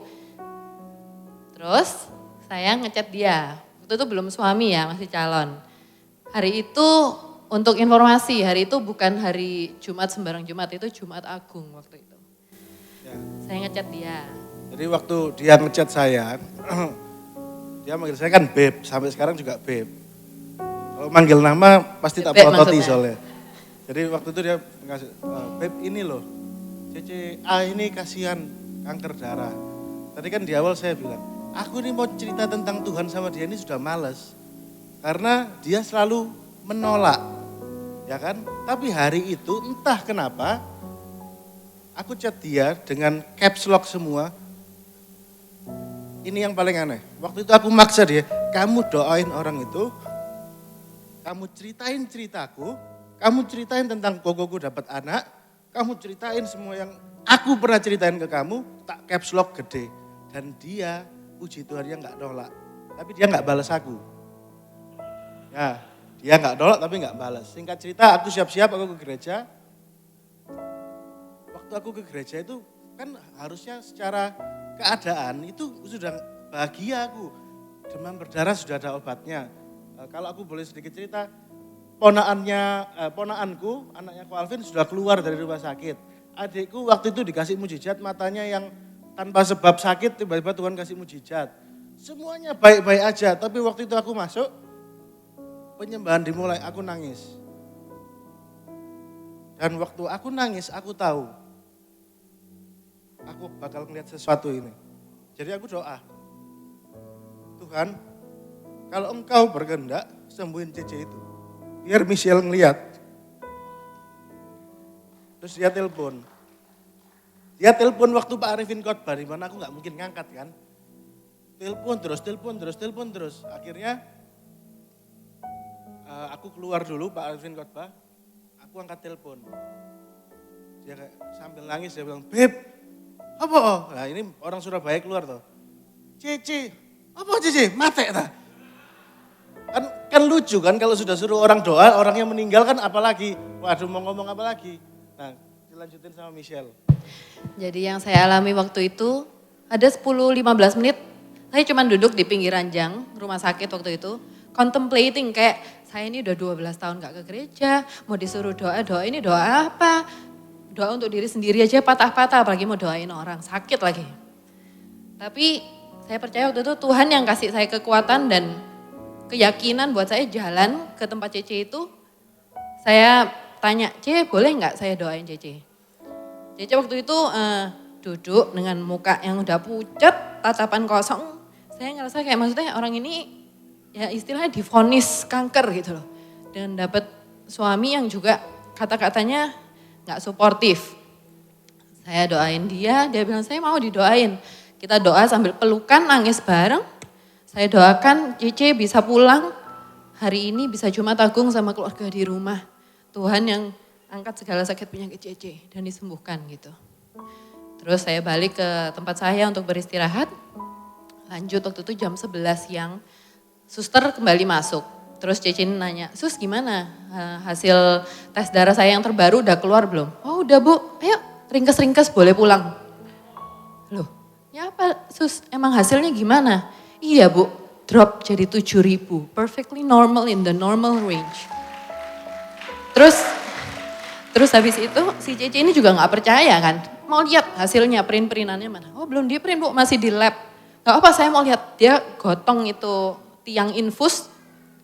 Terus saya ngechat dia, waktu itu belum suami ya, masih calon. Hari itu untuk informasi, hari itu bukan hari Jumat sembarang Jumat, itu Jumat Agung waktu itu. Ya. Saya ngechat dia. Jadi waktu dia ngechat saya, dia manggil saya kan Beb, sampai sekarang juga Beb. Kalau manggil nama pasti tak prototi soalnya. Jadi waktu itu dia ngasih, Beb ini loh, CCA ini kasihan kanker darah. Tadi kan di awal saya bilang, aku ini mau cerita tentang Tuhan sama dia ini sudah males. Karena dia selalu menolak, ya kan? Tapi hari itu entah kenapa, aku chat dia dengan caps lock semua. Ini yang paling aneh. Waktu itu aku maksa dia, kamu doain orang itu, kamu ceritain ceritaku, kamu ceritain tentang gogoku dapat anak, kamu ceritain semua yang aku pernah ceritain ke kamu, tak caps lock gede. Dan dia, puji Tuhan, dia nggak nolak. Tapi dia nggak balas aku. Ya, dia nggak nolak tapi nggak balas. Singkat cerita, aku siap-siap, aku ke gereja. Waktu aku ke gereja itu, kan harusnya secara keadaan itu sudah bahagia aku. Demam berdarah sudah ada obatnya. Kalau aku boleh sedikit cerita, ponaanku, anaknya Ko Alvin sudah keluar dari rumah sakit. Adikku waktu itu dikasih mujizat, matanya yang tanpa sebab sakit, tiba-tiba Tuhan kasih mujizat. Semuanya baik-baik aja, tapi waktu itu aku masuk, penyembahan dimulai, aku nangis. Dan waktu aku nangis, aku tahu, aku bakal melihat sesuatu ini. Jadi aku doa, Tuhan, kalau Engkau berkehendak, sembuhin Cece itu. Biar Michelle ngeliat. Terus dia telepon. Dia telepon waktu Pak Arifin khotbah, di mana aku nggak mungkin ngangkat kan. Telepon terus. Akhirnya aku keluar dulu Pak Arifin khotbah, aku angkat telepon. Dia kayak sambil nangis, dia bilang, Beb, apa? Nah ini orang Surabaya keluar tuh. Cece, apa Cece? Mate tak? Kan lucu kan kalau sudah suruh orang doa, orangnya meninggal kan apalagi. Waduh mau ngomong apa lagi. Nah dilanjutin sama Michelle. Jadi yang saya alami waktu itu ada 10-15 menit saya cuma duduk di pinggir ranjang rumah sakit waktu itu. Contemplating kayak saya ini udah 12 tahun gak ke gereja, mau disuruh doa ini doa apa? Doa untuk diri sendiri aja patah-patah apalagi mau doain orang, sakit lagi. Tapi saya percaya waktu itu Tuhan yang kasih saya kekuatan dan keyakinan buat saya jalan ke tempat Cece itu. Saya tanya, Ce boleh gak saya doain Cece? Cece waktu itu duduk dengan muka yang udah pucat, tatapan kosong. Saya ngerasa kayak maksudnya orang ini ya istilahnya divonis kanker gitu loh. Dan dapat suami yang juga kata-katanya gak suportif. Saya doain dia bilang saya mau didoain. Kita doa sambil pelukan, nangis bareng. Saya doakan Cece bisa pulang hari ini, bisa Jumat Agung sama keluarga di rumah. Tuhan yang angkat segala sakit penyakit Cece dan disembuhkan gitu. Terus saya balik ke tempat saya untuk beristirahat. Lanjut waktu itu jam 11 siang, suster kembali masuk. Terus Cece nanya, Sus gimana hasil tes darah saya yang terbaru udah keluar belum? Oh udah Bu, ayo ringkes-ringkes boleh pulang. Loh, ya apa Sus, emang hasilnya gimana? Iya Bu, drop jadi 7.000, perfectly normal in the normal range. Terus habis itu si Cece ini juga gak percaya kan, mau lihat hasilnya print-printannya mana. Oh belum di print Bu, masih di lab. Gak apa saya mau lihat, dia gotong itu tiang infus,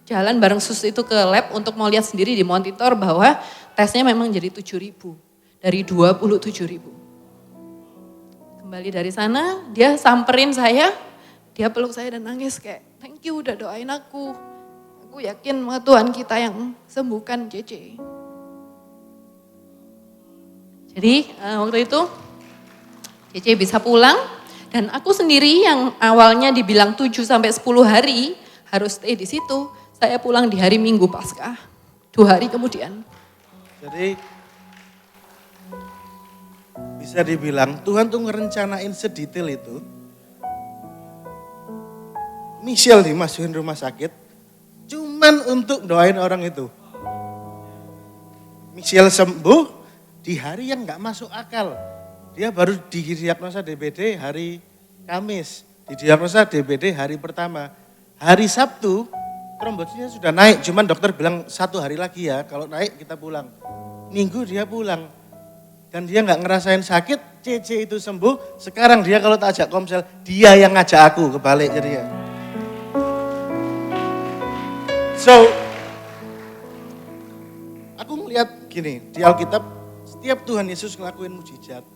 jalan bareng sus itu ke lab untuk mau lihat sendiri di monitor bahwa tesnya memang jadi 7.000 dari 27.000. Kembali dari sana dia samperin saya, dia peluk saya dan nangis kayak thank you udah doain aku. Aku yakin Tuhan kita yang sembuhkan Cece. Jadi waktu itu Cece bisa pulang. Dan aku sendiri yang awalnya dibilang 7 sampai 10 hari harus stay di situ. Saya pulang di hari Minggu Paskah, 2 hari kemudian. Jadi bisa dibilang Tuhan tuh ngerencanain sedetail itu. Michelle dimasukin rumah sakit cuman untuk doain orang itu. Michelle sembuh di hari yang gak masuk akal. Dia baru didiagnosa DBD hari Kamis, didiagnosa DBD hari pertama. Hari Sabtu trombositnya sudah naik, cuman dokter bilang 1 hari lagi ya, kalau naik kita pulang. Minggu dia pulang. Dan dia gak ngerasain sakit, Cece itu sembuh. Sekarang dia kalau tak ajak komsel, dia yang ngajak aku kebalik jadinya. So, aku melihat gini, di Alkitab setiap Tuhan Yesus ngelakuin mujizat.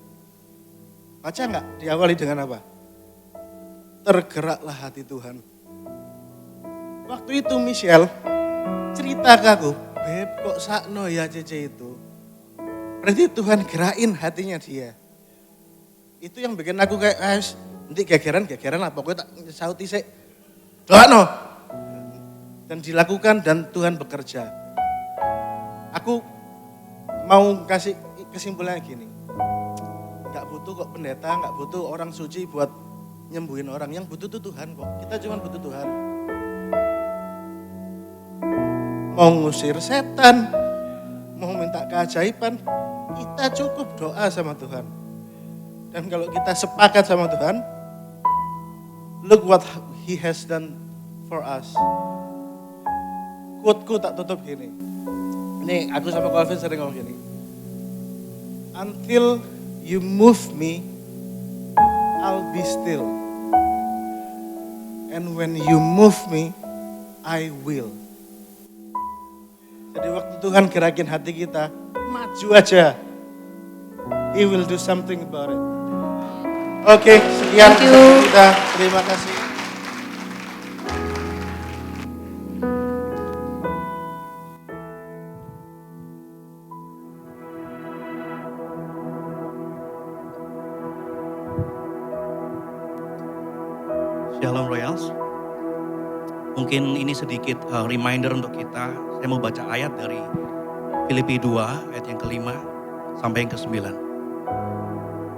Baca enggak? Diawali dengan apa? tergeraklah hati Tuhan. Waktu itu Michelle cerita ke aku, Beb kok sakno ya Cece itu. Berarti Tuhan gerakin hatinya dia. Itu yang bikin aku kayak, nanti gegeran lah, pokoknya tak sauti sih. Doa dan dilakukan dan Tuhan bekerja. Aku mau kasih kesimpulannya gini. Gak butuh kok pendeta, gak butuh orang suci buat nyembuhin orang. Yang butuh itu Tuhan kok. Kita cuma butuh Tuhan. Mau ngusir setan, mau minta keajaiban, kita cukup doa sama Tuhan. Dan kalau kita sepakat sama Tuhan, look what He has done for us. Quote-ku tak tutup gini. Ini aku sama Calvin sering ngomong gini. Until you move me, I'll be still. And when you move me, I will. Jadi waktu Tuhan gerakin hati kita, maju aja. He will do something about it. Oke, sekian kita. Terima kasih. Shalom Royals. Mungkin ini sedikit reminder untuk kita. Saya mau baca ayat dari Filipi 2 ayat yang ke-5 sampai yang ke-9.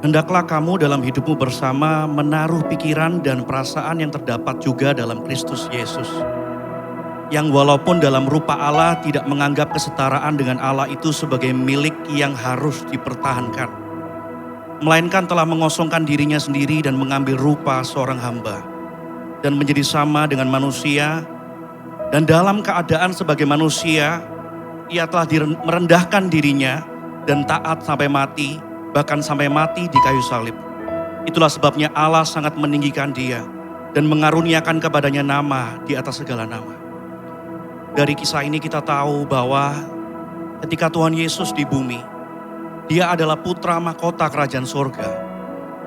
Hendaklah kamu dalam hidupmu bersama menaruh pikiran dan perasaan yang terdapat juga dalam Kristus Yesus. Yang walaupun dalam rupa Allah tidak menganggap kesetaraan dengan Allah itu sebagai milik yang harus dipertahankan. Melainkan telah mengosongkan dirinya sendiri dan mengambil rupa seorang hamba. Dan menjadi sama dengan manusia, dan dalam keadaan sebagai manusia, ia telah merendahkan dirinya dan taat sampai mati, bahkan sampai mati di kayu salib. Itulah sebabnya Allah sangat meninggikan dia dan mengaruniakan kepadanya nama di atas segala nama. Dari kisah ini kita tahu bahwa ketika Tuhan Yesus di bumi, dia adalah putra mahkota kerajaan surga.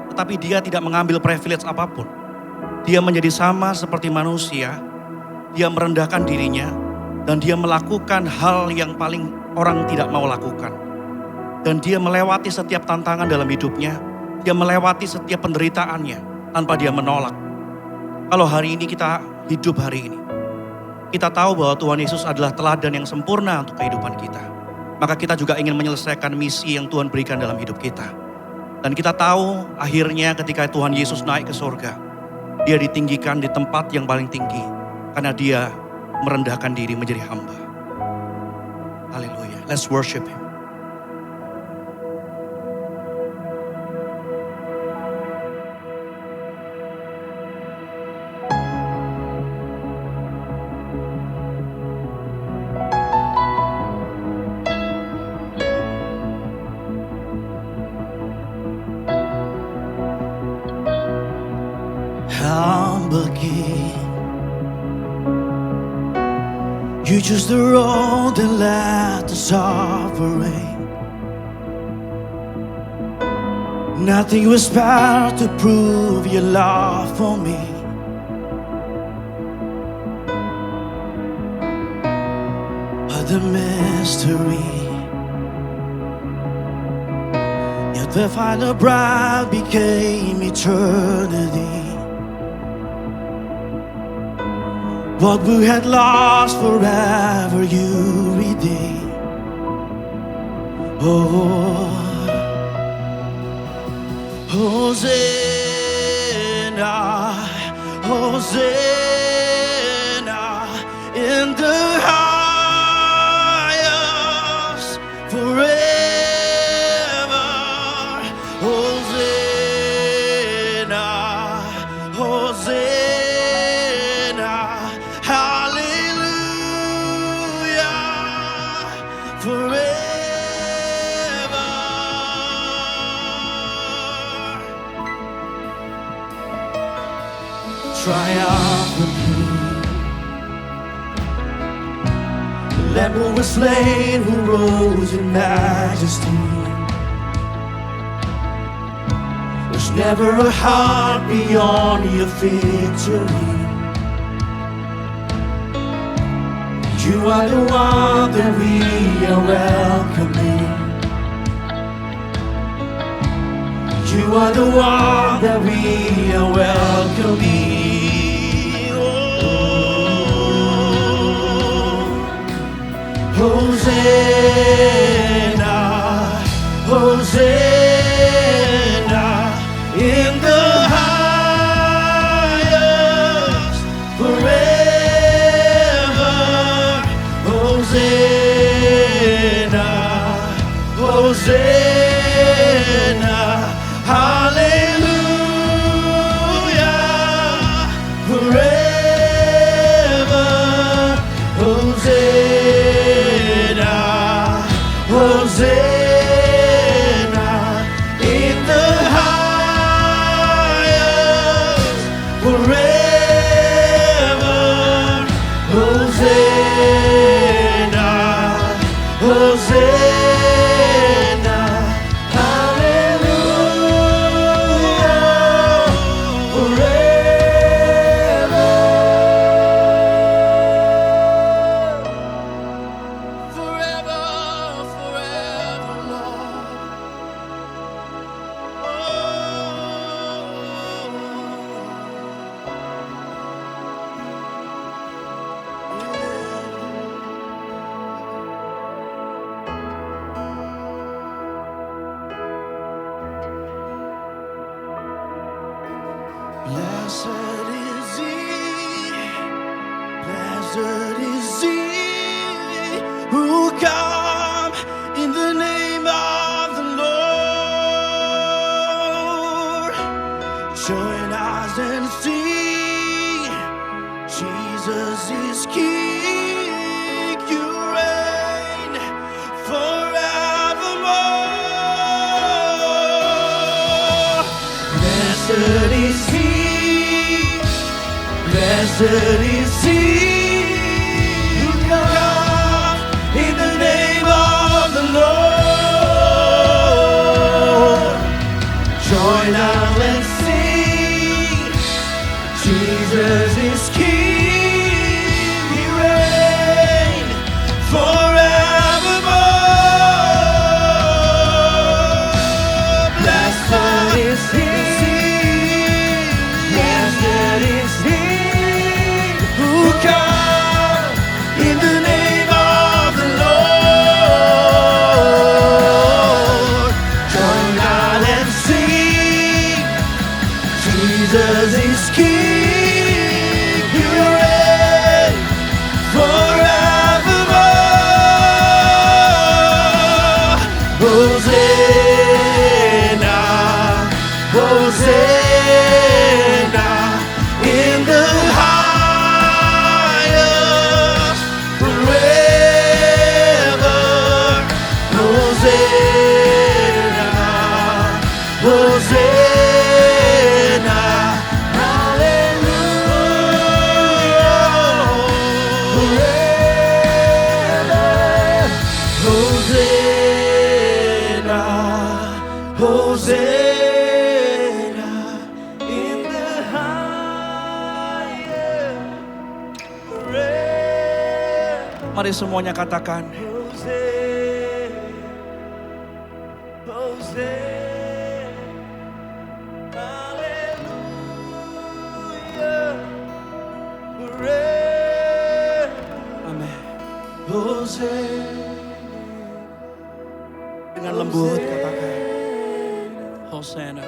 Tetapi dia tidak mengambil privilege apapun. Dia menjadi sama seperti manusia, dia merendahkan dirinya, dan dia melakukan hal yang paling orang tidak mau lakukan. Dan dia melewati setiap tantangan dalam hidupnya, dia melewati setiap penderitaannya, tanpa dia menolak. Kalau hari ini kita hidup hari ini, kita tahu bahwa Tuhan Yesus adalah teladan yang sempurna untuk kehidupan kita. Maka kita juga ingin menyelesaikan misi yang Tuhan berikan dalam hidup kita. Dan kita tahu akhirnya ketika Tuhan Yesus naik ke surga, dia ditinggikan di tempat yang paling tinggi karena dia merendahkan diri menjadi hamba. Haleluya. Let's worship Him. Humble King, you choose the road and let the suffering. Nothing was better to prove your love for me. But the mystery, yet the final bride became eternity. What we had lost forever you redeemed. Oh, Hosanna, Hosanna in the highest forever. Hosanna, Hosanna. Triumphant King, the Lamb who was slain, who rose in majesty. There's never a heart beyond your victory. You are the one that we are welcoming. You are the one that we are welcoming. Oh, Hosanna, Hosanna in the highest forever. Hosanna, Hosanna, hallelujah, forever. Hosanna, Hosanna in the highest forever. Hosanna, Hosanna, hallelujah, forever. Forever, forever, Lord. Blessed is he, blessed is he who come in the name of the Lord. Join us and sing, Jesus is King, you reign forevermore. Blessed is he, blessed is he who comes in the name of the Lord. Join us and sing, Jesus is King, he reigns forevermore. Blessed is he, blessed is he who comes in the name of the Lord. Join us and sing, Jesus is King, he reigns forevermore. Hosanna, Hosanna in the highest forever. Hosanna, Hosanna, hallelujah, forever. Hosanna, Hosanna in the highest forever. Mari semuanya katakan. Dengan lembut katakan. Hosanna.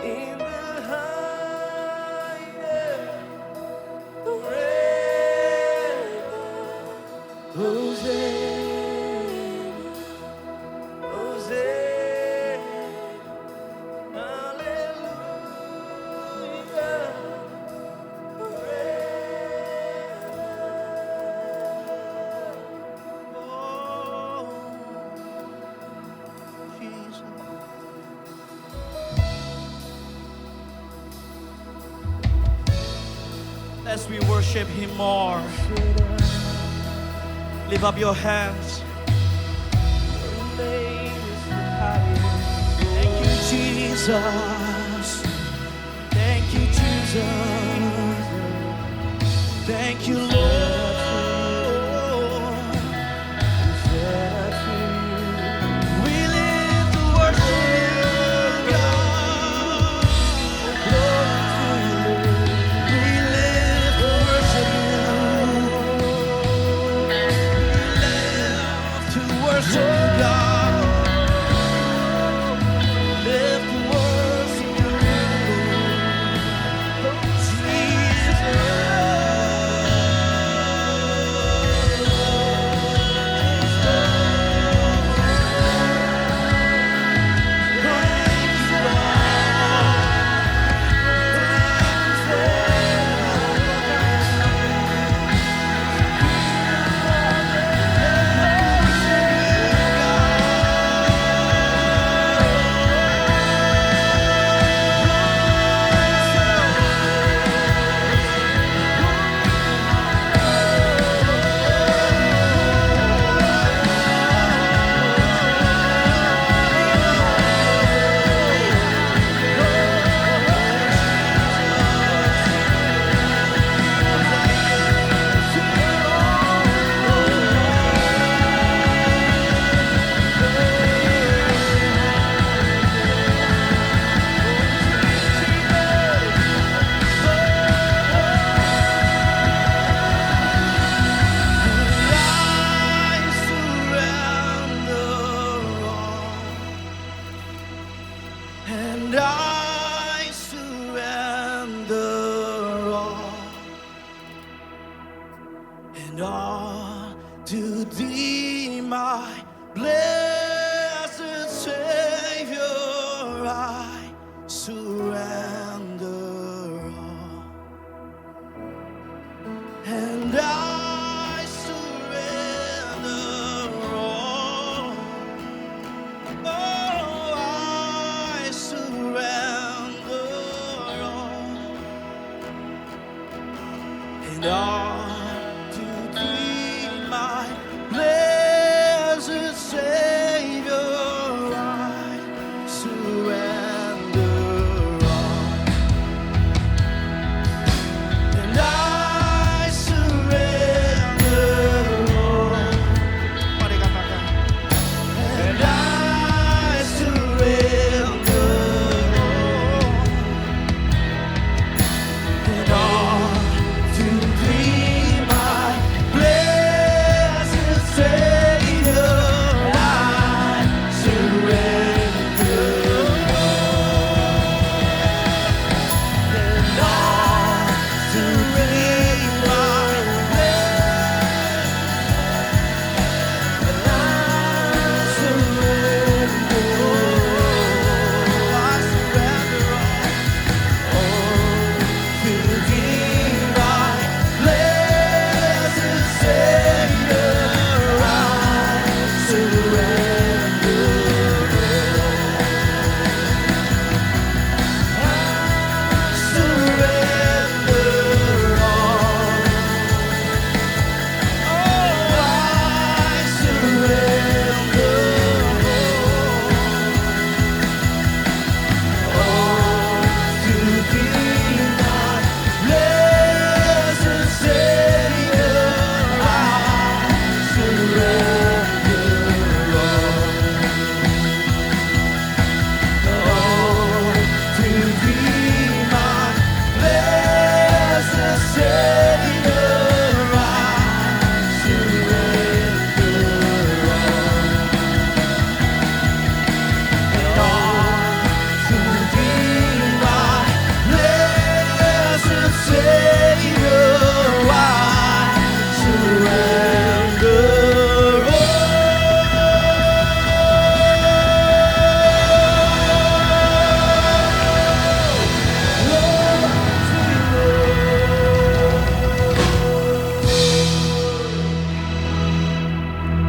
As we worship Him more, lift up your hands. Thank you, Jesus. Thank you, Lord. We live to worship you, God. We live to worship you. We live to worship you, God. Live to worship you, and I surrender all, and all to thee, my blessed Savior, I surrender all, and I surrender all. Oh, I surrender all, and all to thee, my blessed Savior, I surrender all, and I surrender all. Mari katakan. And I surrender all, and all to thee, my blessed Savior, I surrender all, and all to thee, my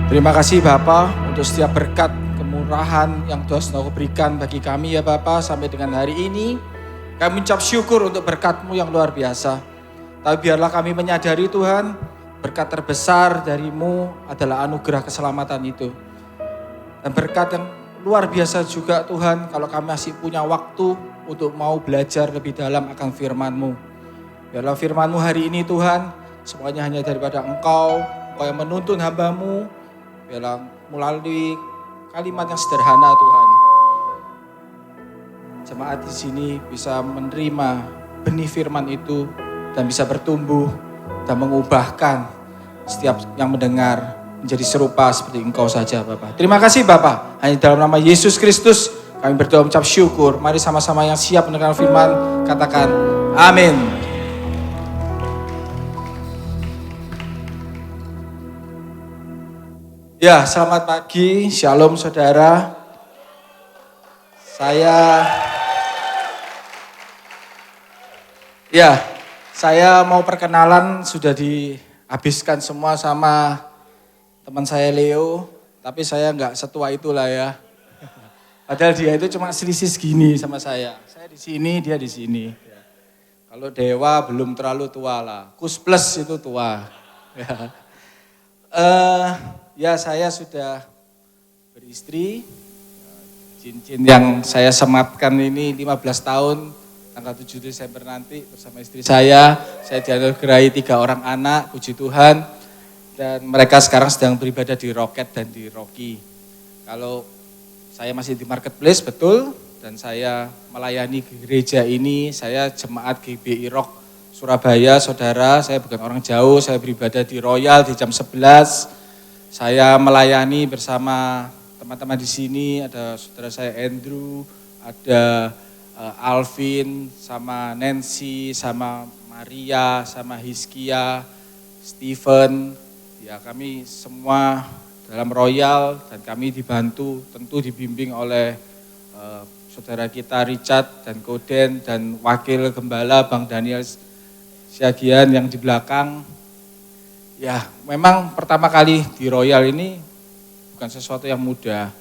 Terima kasih Bapak untuk setiap berkat kemurahan yang Tuhan sudah berikan bagi kami ya Bapak sampai dengan hari ini. Kami ucap syukur untuk berkat-Mu yang luar biasa. Tapi biarlah kami menyadari Tuhan, berkat terbesar dari-Mu adalah anugerah keselamatan itu. Dan berkat yang luar biasa juga Tuhan kalau kami masih punya waktu untuk mau belajar lebih dalam akan firman-Mu. Biarlah firman-Mu hari ini Tuhan semuanya hanya daripada Engkau yang menuntun hamba-Mu, biarlah melalui kalimat yang sederhana Tuhan. Jemaat di sini bisa menerima benih firman itu dan bisa bertumbuh dan mengubahkan setiap yang mendengar menjadi serupa seperti Engkau saja Bapak. Terima kasih Bapak, hanya dalam nama Yesus Kristus kami berdoa mengucap syukur. Mari sama-sama yang siap mendengar firman katakan amin. Ya, selamat pagi, shalom saudara. Saya mau perkenalan sudah dihabiskan semua sama teman saya Leo, tapi saya nggak setua itulah ya. Padahal dia itu cuma selisih segini sama saya. Saya di sini, dia di sini. Kalau Dewa belum terlalu tua lah, Kus Plus itu tua. Saya sudah beristri, cincin yang saya sematkan ini 15 tahun, tanggal 7 Desember nanti bersama istri saya dianugerahi 3 orang anak, puji Tuhan. Dan mereka sekarang sedang beribadah di Rocket dan di Rocky. Kalau saya masih di Marketplace, betul, dan saya melayani gereja ini, saya jemaat GBI Rock Surabaya, saudara, saya bukan orang jauh, saya beribadah di Royal di jam 11. Saya melayani bersama teman-teman di sini, ada saudara saya Andrew, ada Alvin, sama Nancy, sama Maria, sama Hiskia, Stephen. Ya, kami semua dalam Royal dan kami dibantu, tentu dibimbing oleh saudara kita Richard dan Koden dan Wakil Gembala Bang Daniel Siagian yang di belakang. Ya, memang pertama kali di Royal ini bukan sesuatu yang mudah,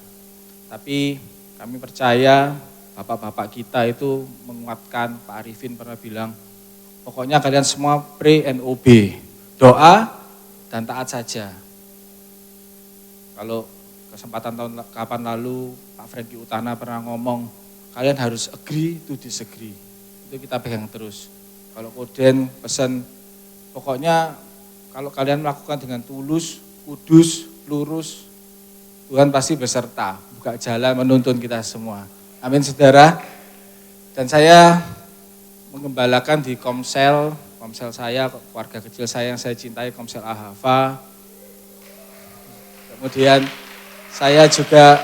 tapi kami percaya bapak-bapak kita itu menguatkan. Pak Arifin pernah bilang, pokoknya kalian semua pray and obey, doa dan taat saja. Kalau kesempatan tahun kapan lalu Pak Franky Utana pernah ngomong, kalian harus agree to disagree. Itu kita pegang terus. Kalau Koden pesan, pokoknya kalau kalian melakukan dengan tulus, kudus, lurus, Tuhan pasti beserta, buka jalan menuntun kita semua. Amin saudara. Dan saya mengembalakan di Komsel saya, keluarga kecil saya yang saya cintai, Komsel Ahava. Kemudian saya juga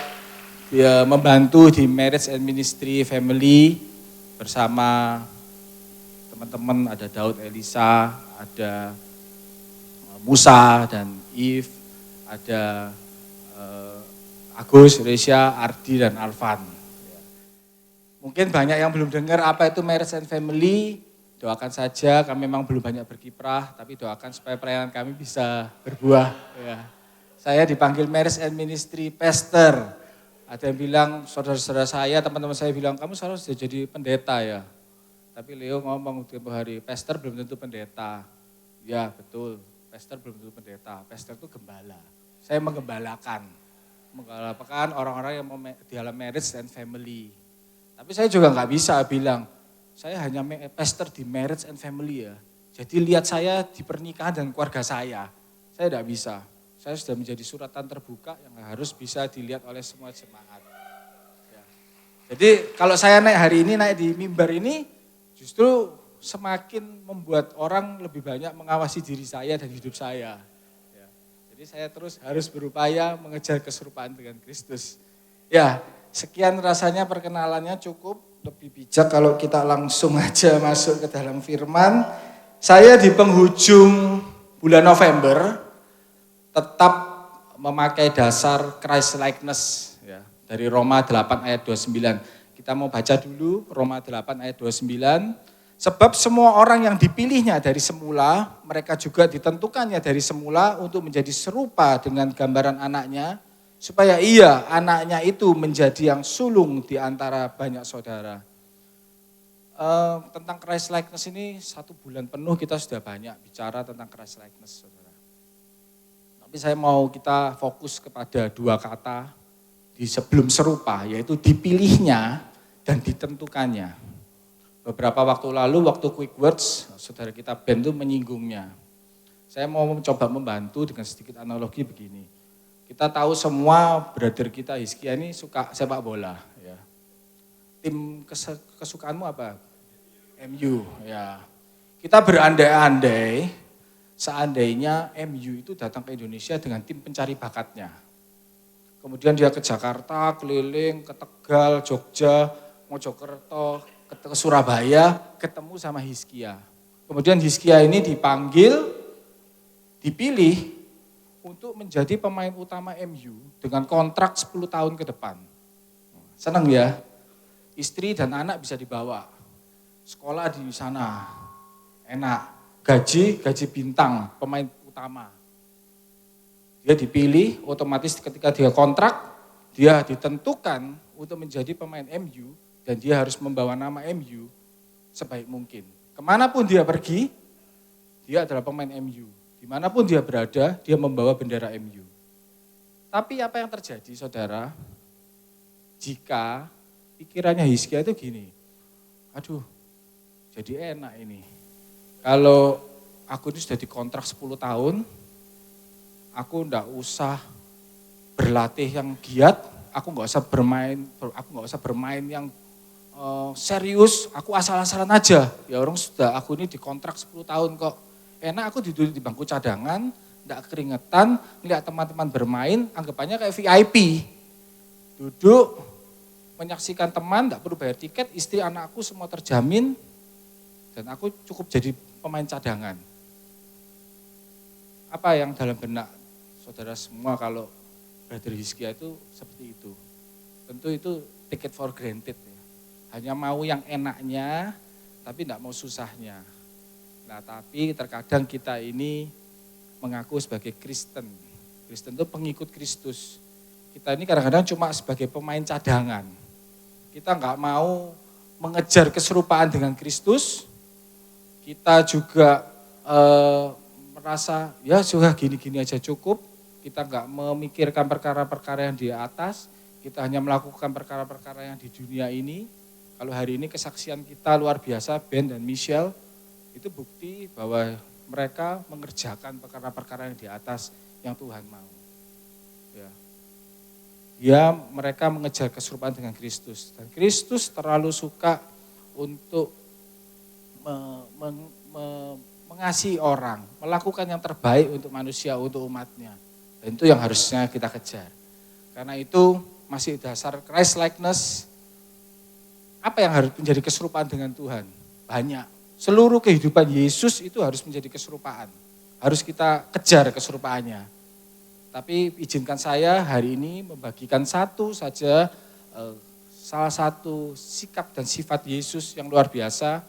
membantu di Marriage and Ministry Family bersama teman-teman, ada Daud Elisa, ada Musa dan Yves, ada Agus, Resya, Ardi dan Alvan. Mungkin banyak yang belum dengar apa itu Marriage and Family, doakan saja, kami memang belum banyak berkiprah, tapi doakan supaya pelayanan kami bisa berbuah. Ya. Saya dipanggil Marriage and Ministry Pastor. Ada yang bilang, saudara-saudara saya, teman-teman saya bilang, kamu harus jadi pendeta ya. Tapi Leo ngomong tiap hari, pastor belum tentu pendeta. Ya betul, pastor belum tentu pendeta. Pastor itu gembala. Saya menggembalakan orang-orang yang di dalam marriage and family. Tapi saya juga nggak bisa bilang, saya hanya pastor di marriage and family ya. Jadi lihat saya di pernikahan dan keluarga saya tidak bisa. Saya sudah menjadi suratan terbuka yang harus bisa dilihat oleh semua jemaat. Ya. Jadi kalau saya naik di mimbar ini, justru semakin membuat orang lebih banyak mengawasi diri saya dan hidup saya. Ya. Jadi saya terus harus berupaya mengejar keserupaan dengan Kristus. Ya, sekian rasanya perkenalannya cukup. Lebih bijak kalau kita langsung aja masuk ke dalam firman. Saya di penghujung bulan November tetap memakai dasar Christ likeness ya, dari Roma 8 ayat 29. Kita mau baca dulu Roma 8 ayat 29. Sebab semua orang yang dipilihnya dari semula, mereka juga ditentukannya dari semula untuk menjadi serupa dengan gambaran anaknya, supaya anaknya itu menjadi yang sulung di antara banyak saudara. Tentang Christ likeness ini 1 bulan penuh kita sudah banyak bicara tentang Christ likeness, saudara. Tapi saya mau kita fokus kepada 2 kata di sebelum serupa, yaitu dipilihnya dan ditentukannya. Beberapa waktu lalu, waktu Quick Words, saudara kita Ben itu menyinggungnya. Saya mau mencoba membantu dengan sedikit analogi begini. Kita tahu semua brother kita Hizkia ini suka sepak bola. Ya. Tim kesukaanmu apa? MU. Ya. Kita berandai-andai seandainya MU itu datang ke Indonesia dengan tim pencari bakatnya. Kemudian dia ke Jakarta, keliling, ke Tegal, Jogja, Mojokerto, ke Surabaya, ketemu sama Hizkia. Kemudian Hizkia ini dipanggil, dipilih untuk menjadi pemain utama MU dengan kontrak 10 tahun ke depan. Senang ya? Istri dan anak bisa dibawa. Sekolah di sana, enak. Gaji bintang, pemain utama. Dia dipilih, otomatis ketika dia kontrak, dia ditentukan untuk menjadi pemain MU dan dia harus membawa nama MU sebaik mungkin. Kemanapun dia pergi, dia adalah pemain MU. Dimanapun dia berada, dia membawa bendera MU. Tapi apa yang terjadi, saudara? Jika pikirannya Hizkia itu gini, aduh, jadi enak ini. Kalau aku ini sudah dikontrak 10 tahun, aku enggak usah berlatih yang giat, aku enggak usah bermain yang serius, aku asal-asalan aja. Ya orang sudah, aku ini dikontrak 10 tahun kok. Enak aku duduk di bangku cadangan, enggak keringetan, ngeliat teman-teman bermain, anggapannya kayak VIP. Duduk, menyaksikan teman, enggak perlu bayar tiket, istri anakku semua terjamin, dan aku cukup jadi pemain cadangan. Apa yang dalam benak saudara semua kalau Brother Hizkia itu seperti itu? Tentu itu take it for granted. Ya. Hanya mau yang enaknya, tapi enggak mau susahnya. Nah, tapi terkadang kita ini mengaku sebagai Kristen. Kristen itu pengikut Kristus. Kita ini kadang-kadang cuma sebagai pemain cadangan. Kita enggak mau mengejar keserupaan dengan Kristus. Kita juga merasa ya sudah gini-gini aja cukup. Kita enggak memikirkan perkara-perkara yang di atas. Kita hanya melakukan perkara-perkara yang di dunia ini. Kalau hari ini kesaksian kita luar biasa, Ben dan Michelle, itu bukti bahwa mereka mengerjakan perkara-perkara yang di atas yang Tuhan mau. Ya, mereka mengejar keserupaan dengan Kristus. Dan Kristus terlalu suka untuk mengasihi orang, melakukan yang terbaik untuk manusia, untuk umatnya. Dan itu yang harusnya kita kejar. Karena itu masih dasar Christ likeness. Apa yang harus menjadi keserupaan dengan Tuhan? Banyak. Seluruh kehidupan Yesus itu harus menjadi keserupaan. Harus kita kejar keserupaannya. Tapi izinkan saya hari ini membagikan satu saja, salah satu sikap dan sifat Yesus yang luar biasa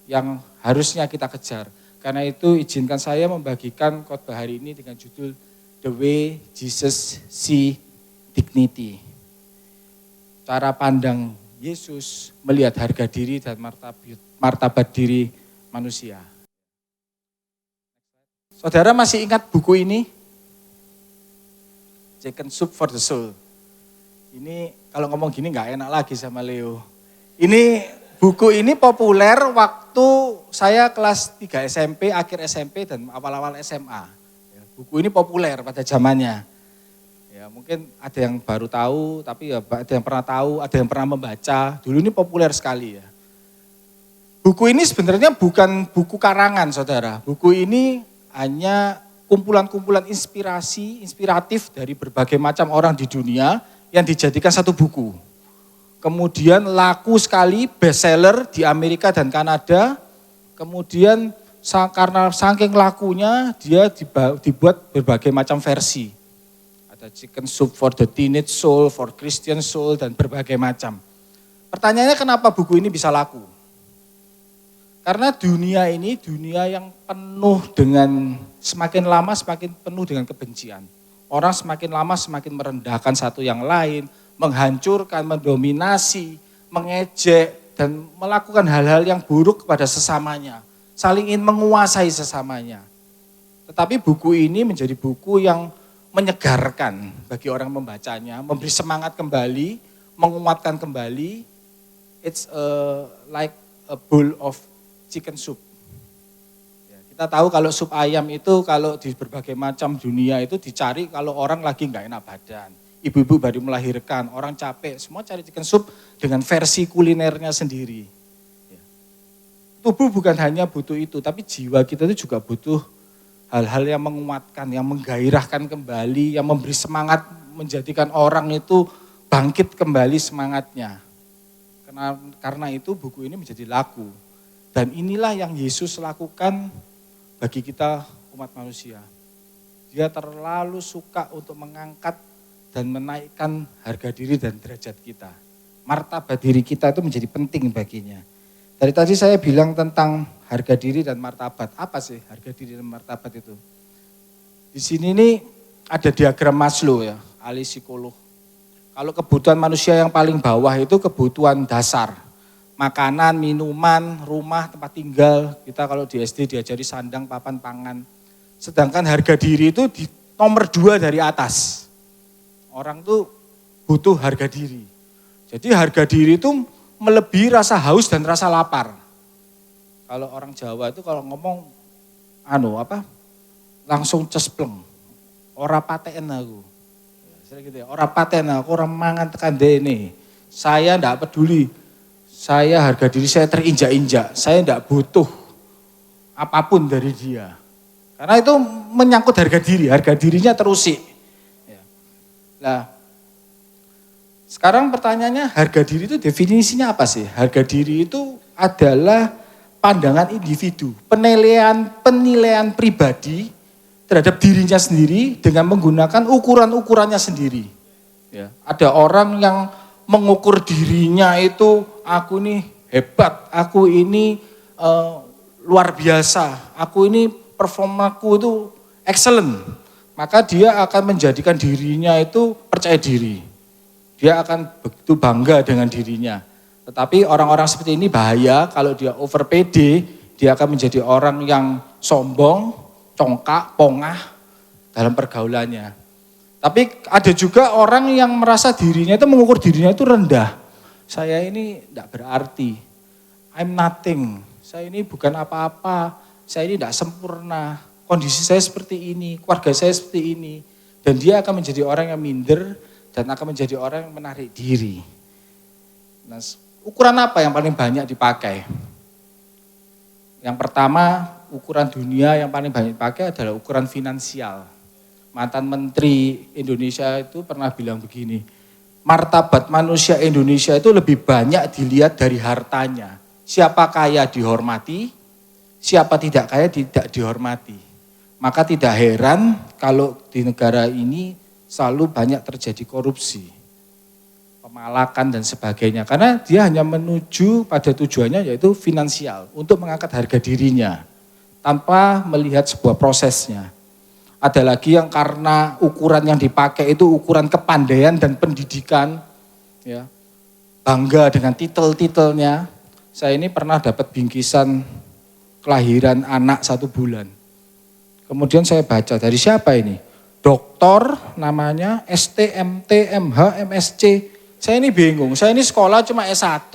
yang harusnya kita kejar. Karena itu izinkan saya membagikan khotbah hari ini dengan judul The Way Jesus See Dignity. Cara pandang Yesus melihat harga diri dan martabat diri manusia. Saudara masih ingat buku ini? Chicken Soup for the Soul. Ini kalau ngomong gini nggak enak lagi sama Leo. Ini buku ini populer waktu saya kelas 3 SMP, akhir SMP dan awal-awal SMA. Buku ini populer pada zamannya. Ya, mungkin ada yang baru tahu, tapi ya ada yang pernah tahu, ada yang pernah membaca. Dulu ini populer sekali ya. Buku ini sebenarnya bukan buku karangan, saudara. Buku ini hanya kumpulan-kumpulan inspiratif dari berbagai macam orang di dunia yang dijadikan satu buku. Kemudian laku sekali, bestseller di Amerika dan Kanada. Kemudian karena saking lakunya, dia dibuat berbagai macam versi. Ada Chicken Soup for the Teenage Soul, for Christian Soul, dan berbagai macam. Pertanyaannya kenapa buku ini bisa laku? Karena dunia ini dunia yang penuh dengan, semakin lama semakin penuh dengan kebencian. Orang semakin lama semakin merendahkan satu yang lain, menghancurkan, mendominasi, mengejek, dan melakukan hal-hal yang buruk kepada sesamanya. Saling ingin menguasai sesamanya. Tetapi buku ini menjadi buku yang menyegarkan bagi orang membacanya, memberi semangat kembali, menguatkan kembali. It's like a bowl of chicken soup. Ya, kita Kita tahu kalau sup ayam itu kalau di berbagai macam dunia itu dicari kalau orang lagi nggak enak badan. Ibu-ibu baru melahirkan, orang capek, semua cari chicken soup dengan versi kulinernya sendiri. Ya. Tubuh bukan hanya butuh itu, tapi jiwa kita itu juga butuh hal-hal yang menguatkan, yang menggairahkan kembali, yang memberi semangat, menjadikan orang itu bangkit kembali semangatnya. Karena itu buku ini menjadi laku. Dan inilah yang Yesus lakukan bagi kita umat manusia. Dia terlalu suka untuk mengangkat dan menaikkan harga diri dan derajat kita. Martabat diri kita itu menjadi penting baginya. Dari tadi saya bilang tentang harga diri dan martabat. Apa sih harga diri dan martabat itu? Di sini nih ada diagram Maslow ya, ahli psikolog. Kalau kebutuhan manusia yang paling bawah itu kebutuhan dasar. Makanan, minuman, rumah, tempat tinggal. Kita kalau di SD diajari sandang, papan, pangan. Sedangkan harga diri itu di nomor 2 dari atas. Orang tuh butuh harga diri. Jadi harga diri itu melebihi rasa haus dan rasa lapar. Kalau orang Jawa itu kalau ngomong langsung cespleng. Ora paten aku. Gitu ya, ora paten aku, orang mangan tekan dene. Saya enggak peduli. Saya harga diri saya terinjak-injak. Saya enggak butuh apapun dari dia. Karena itu menyangkut harga diri. Harga dirinya terusik. Nah, sekarang pertanyaannya harga diri itu definisinya apa sih? Harga diri itu adalah pandangan individu, penilaian pribadi terhadap dirinya sendiri dengan menggunakan ukuran-ukurannya sendiri. Ya, ada orang yang mengukur dirinya itu, aku ini hebat, aku ini luar biasa, aku ini performaku itu excellent. Maka dia akan menjadikan dirinya itu percaya diri. Dia akan begitu bangga dengan dirinya. Tetapi orang-orang seperti ini bahaya kalau dia over PD, dia akan menjadi orang yang sombong, congkak, pongah dalam pergaulannya. Tapi ada juga orang yang merasa dirinya itu mengukur dirinya itu rendah. Saya ini tidak berarti, I'm nothing, saya ini bukan apa-apa, saya ini tidak sempurna. Kondisi saya seperti ini, keluarga saya seperti ini. Dan dia akan menjadi orang yang minder dan akan menjadi orang yang menarik diri. Nah, ukuran apa yang paling banyak dipakai? Yang pertama, ukuran dunia yang paling banyak dipakai adalah ukuran finansial. Mantan Menteri Indonesia itu pernah bilang begini, martabat manusia Indonesia itu lebih banyak dilihat dari hartanya. Siapa kaya dihormati, siapa tidak kaya tidak dihormati. Maka tidak heran kalau di negara ini selalu banyak terjadi korupsi, pemalakan dan sebagainya. Karena dia hanya menuju pada tujuannya yaitu finansial, untuk mengangkat harga dirinya, tanpa melihat sebuah prosesnya. Ada lagi yang karena ukuran yang dipakai itu ukuran kepandaian dan pendidikan, ya, bangga dengan titel-titelnya. Saya ini pernah dapat bingkisan kelahiran anak 1 bulan. Kemudian saya baca dari siapa ini? Doktor namanya STMT, MH, MSc. Saya ini bingung, saya ini sekolah cuma S1.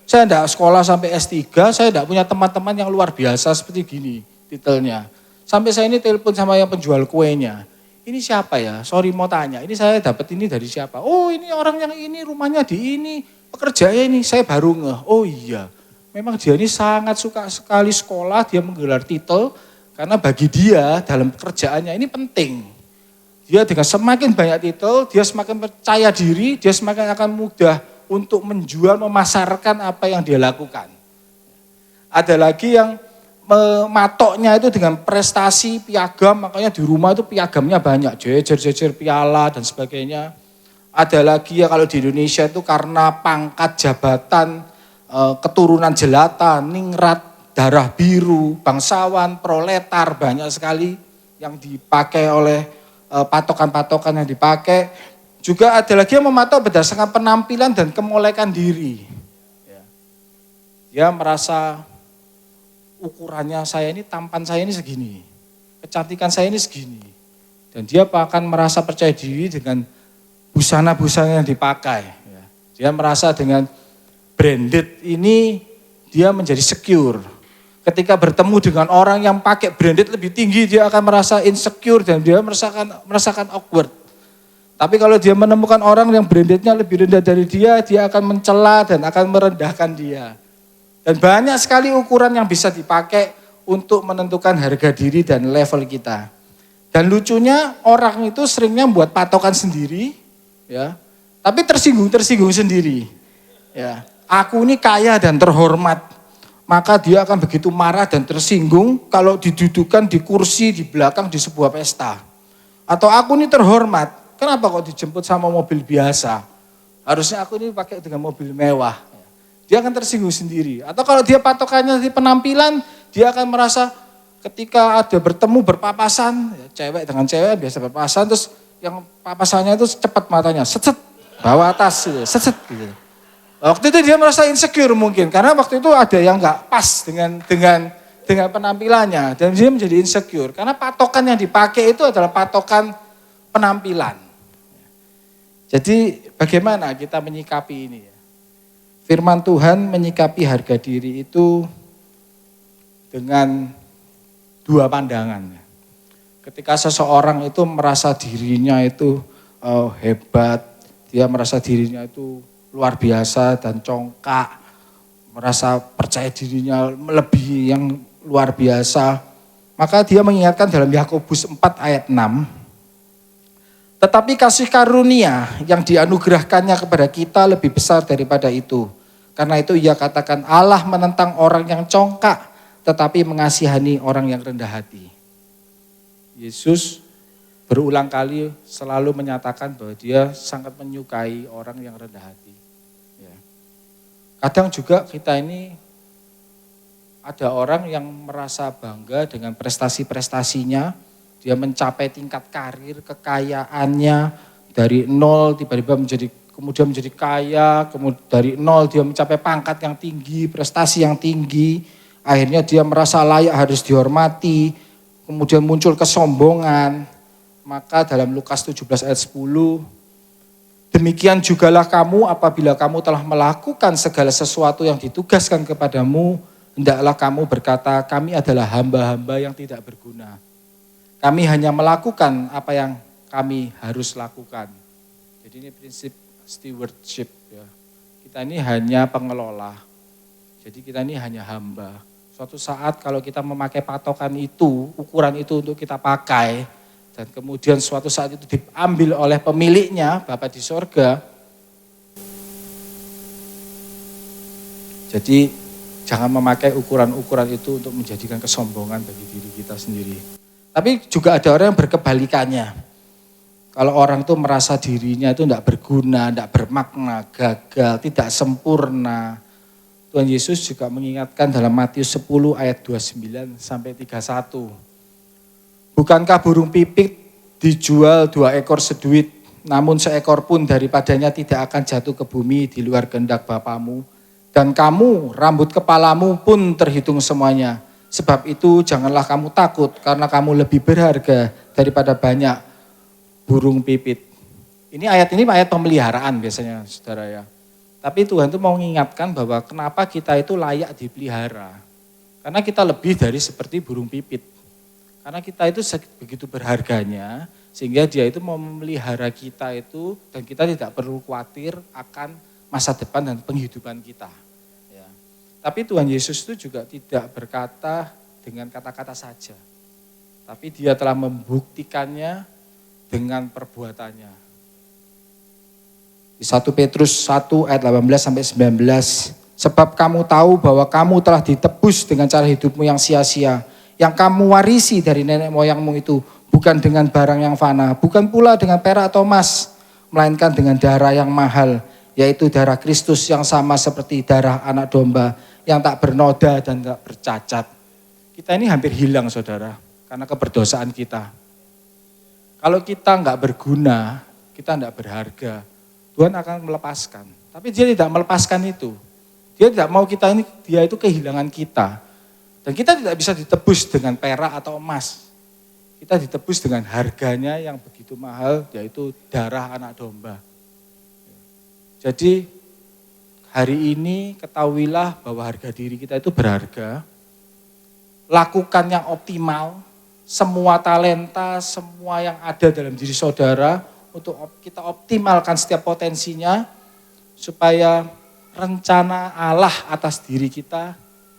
Saya enggak sekolah sampai S3, saya enggak punya teman-teman yang luar biasa seperti gini titelnya. Sampai saya ini telepon sama yang penjual kuenya. Ini siapa ya? Sorry mau tanya, ini saya dapat ini dari siapa? Oh ini orang yang ini, rumahnya di ini, pekerjaannya ini. Saya baru ngeh, oh iya. Memang dia ini sangat suka sekali sekolah, dia menggelar titel. Karena bagi dia dalam pekerjaannya ini penting. Dia dengan semakin banyak titel, dia semakin percaya diri, dia semakin akan mudah untuk menjual, memasarkan apa yang dia lakukan. Ada lagi yang mematoknya itu dengan prestasi, piagam, makanya di rumah itu piagamnya banyak, jejer-jejer piala dan sebagainya. Ada lagi ya kalau di Indonesia itu karena pangkat jabatan, keturunan jelata, ningrat, darah biru, bangsawan, proletar, banyak sekali yang dipakai oleh patokan-patokan yang dipakai. Juga ada lagi yang mematok berdasarkan penampilan dan kemolekan diri. Dia merasa ukurannya saya ini, tampan saya ini segini, kecantikan saya ini segini. Dan dia akan merasa percaya diri dengan busana-busana yang dipakai. Dia merasa dengan branded ini dia menjadi secure. Ketika bertemu dengan orang yang pakai branded lebih tinggi, dia akan merasa insecure dan dia merasakan awkward. Tapi kalau dia menemukan orang yang brandednya lebih rendah dari dia akan mencela dan akan merendahkan dia. Dan banyak sekali ukuran yang bisa dipakai untuk menentukan harga diri dan level kita. Dan lucunya orang itu seringnya buat patokan sendiri, ya, tapi tersinggung sendiri. Ya, aku ini kaya dan terhormat. Maka dia akan begitu marah dan tersinggung kalau didudukan di kursi di belakang di sebuah pesta. Atau aku ini terhormat, kenapa kok dijemput sama mobil biasa? Harusnya aku ini pakai dengan mobil mewah. Dia akan tersinggung sendiri. Atau kalau dia patokannya di penampilan, dia akan merasa ketika ada bertemu berpapasan, ya, cewek dengan cewek biasa berpapasan, terus yang papasannya itu cepat matanya, set bawa tas, set gitu. Waktu itu dia merasa insecure mungkin, karena waktu itu ada yang nggak pas dengan penampilannya, dan dia menjadi insecure, karena patokan yang dipakai itu adalah patokan penampilan. Jadi bagaimana kita menyikapi ini? Firman Tuhan menyikapi harga diri itu dengan dua pandangan. Ketika seseorang itu merasa dirinya itu hebat, dia merasa dirinya itu luar biasa dan congkak, merasa percaya dirinya melebihi yang luar biasa, maka dia mengingatkan dalam Yakobus 4 ayat 6, tetapi kasih karunia yang dianugerahkannya kepada kita lebih besar daripada itu. Karena itu ia katakan Allah menentang orang yang congkak, tetapi mengasihani orang yang rendah hati. Yesus berulang kali selalu menyatakan bahwa dia sangat menyukai orang yang rendah hati. Kadang juga kita ini ada orang yang merasa bangga dengan prestasi-prestasinya, dia mencapai tingkat karir, kekayaannya dari nol tiba-tiba kemudian menjadi kaya, kemudian dari nol dia mencapai pangkat yang tinggi, prestasi yang tinggi, akhirnya dia merasa layak harus dihormati, kemudian muncul kesombongan. Maka dalam Lukas 17 ayat 10, demikian jugalah kamu apabila kamu telah melakukan segala sesuatu yang ditugaskan kepadamu, hendaklah kamu berkata, kami adalah hamba-hamba yang tidak berguna. Kami hanya melakukan apa yang kami harus lakukan. Jadi ini prinsip stewardship. Ya. Kita ini hanya pengelola, jadi kita ini hanya hamba. Suatu saat kalau kita memakai patokan itu, ukuran itu untuk kita pakai, dan kemudian suatu saat itu diambil oleh pemiliknya, Bapa di sorga. Jadi jangan memakai ukuran-ukuran itu untuk menjadikan kesombongan bagi diri kita sendiri. Tapi juga ada orang yang berkebalikannya. Kalau orang itu merasa dirinya itu tidak berguna, tidak bermakna, gagal, tidak sempurna. Tuhan Yesus juga mengingatkan dalam Matius 10 ayat 29 sampai 31. Bukankah burung pipit dijual 2 ekor seduit, namun seekor pun daripadanya tidak akan jatuh ke bumi di luar kehendak Bapamu. Dan kamu, rambut kepalamu pun terhitung semuanya. Sebab itu janganlah kamu takut, karena kamu lebih berharga daripada banyak burung pipit. Ini ayat pemeliharaan biasanya, saudara ya. Tapi Tuhan itu mau mengingatkan bahwa kenapa kita itu layak dipelihara. Karena kita lebih dari seperti burung pipit. Karena kita itu begitu berharganya, sehingga dia itu mau memelihara kita itu, dan kita tidak perlu khawatir akan masa depan dan penghidupan kita. Ya. Tapi Tuhan Yesus itu juga tidak berkata dengan kata-kata saja. Tapi dia telah membuktikannya dengan perbuatannya. Di 1 Petrus 1 ayat 18-19, sebab kamu tahu bahwa kamu telah ditebus dengan cara hidupmu yang sia-sia, yang kamu warisi dari nenek moyangmu itu, bukan dengan barang yang fana, bukan pula dengan perak atau emas, melainkan dengan darah yang mahal, yaitu darah Kristus yang sama seperti darah anak domba, yang tak bernoda dan tak bercacat. Kita ini hampir hilang, saudara, karena keberdosaan kita. Kalau kita enggak berguna, kita enggak berharga, Tuhan akan melepaskan. Tapi dia tidak melepaskan itu. Dia tidak mau dia itu kehilangan kita. Dan kita tidak bisa ditebus dengan perak atau emas. Kita ditebus dengan harganya yang begitu mahal, yaitu darah anak domba. Jadi hari ini ketahuilah bahwa harga diri kita itu berharga. lakukan yang optimal, semua talenta, semua yang ada dalam diri saudara, untuk kita optimalkan setiap potensinya, supaya rencana Allah atas diri kita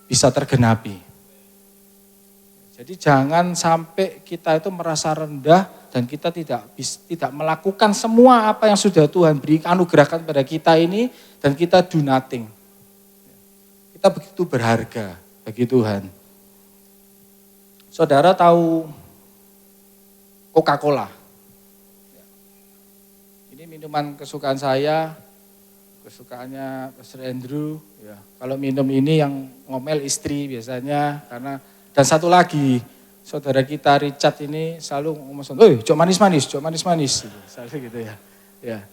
bisa tergenapi. Jadi jangan sampai kita itu merasa rendah dan kita tidak melakukan semua apa yang sudah Tuhan beri anugerahkan pada kita ini, dan kita do nothing. Kita begitu berharga bagi Tuhan. Saudara tahu Coca-Cola? Ini minuman kesukaan saya, kesukaannya Pastor Andrew. Ya. Kalau minum ini yang ngomel istri biasanya, dan satu lagi, saudara kita Richard ini selalu ngomong, jok manis-manis, selalu gitu ya. Ya.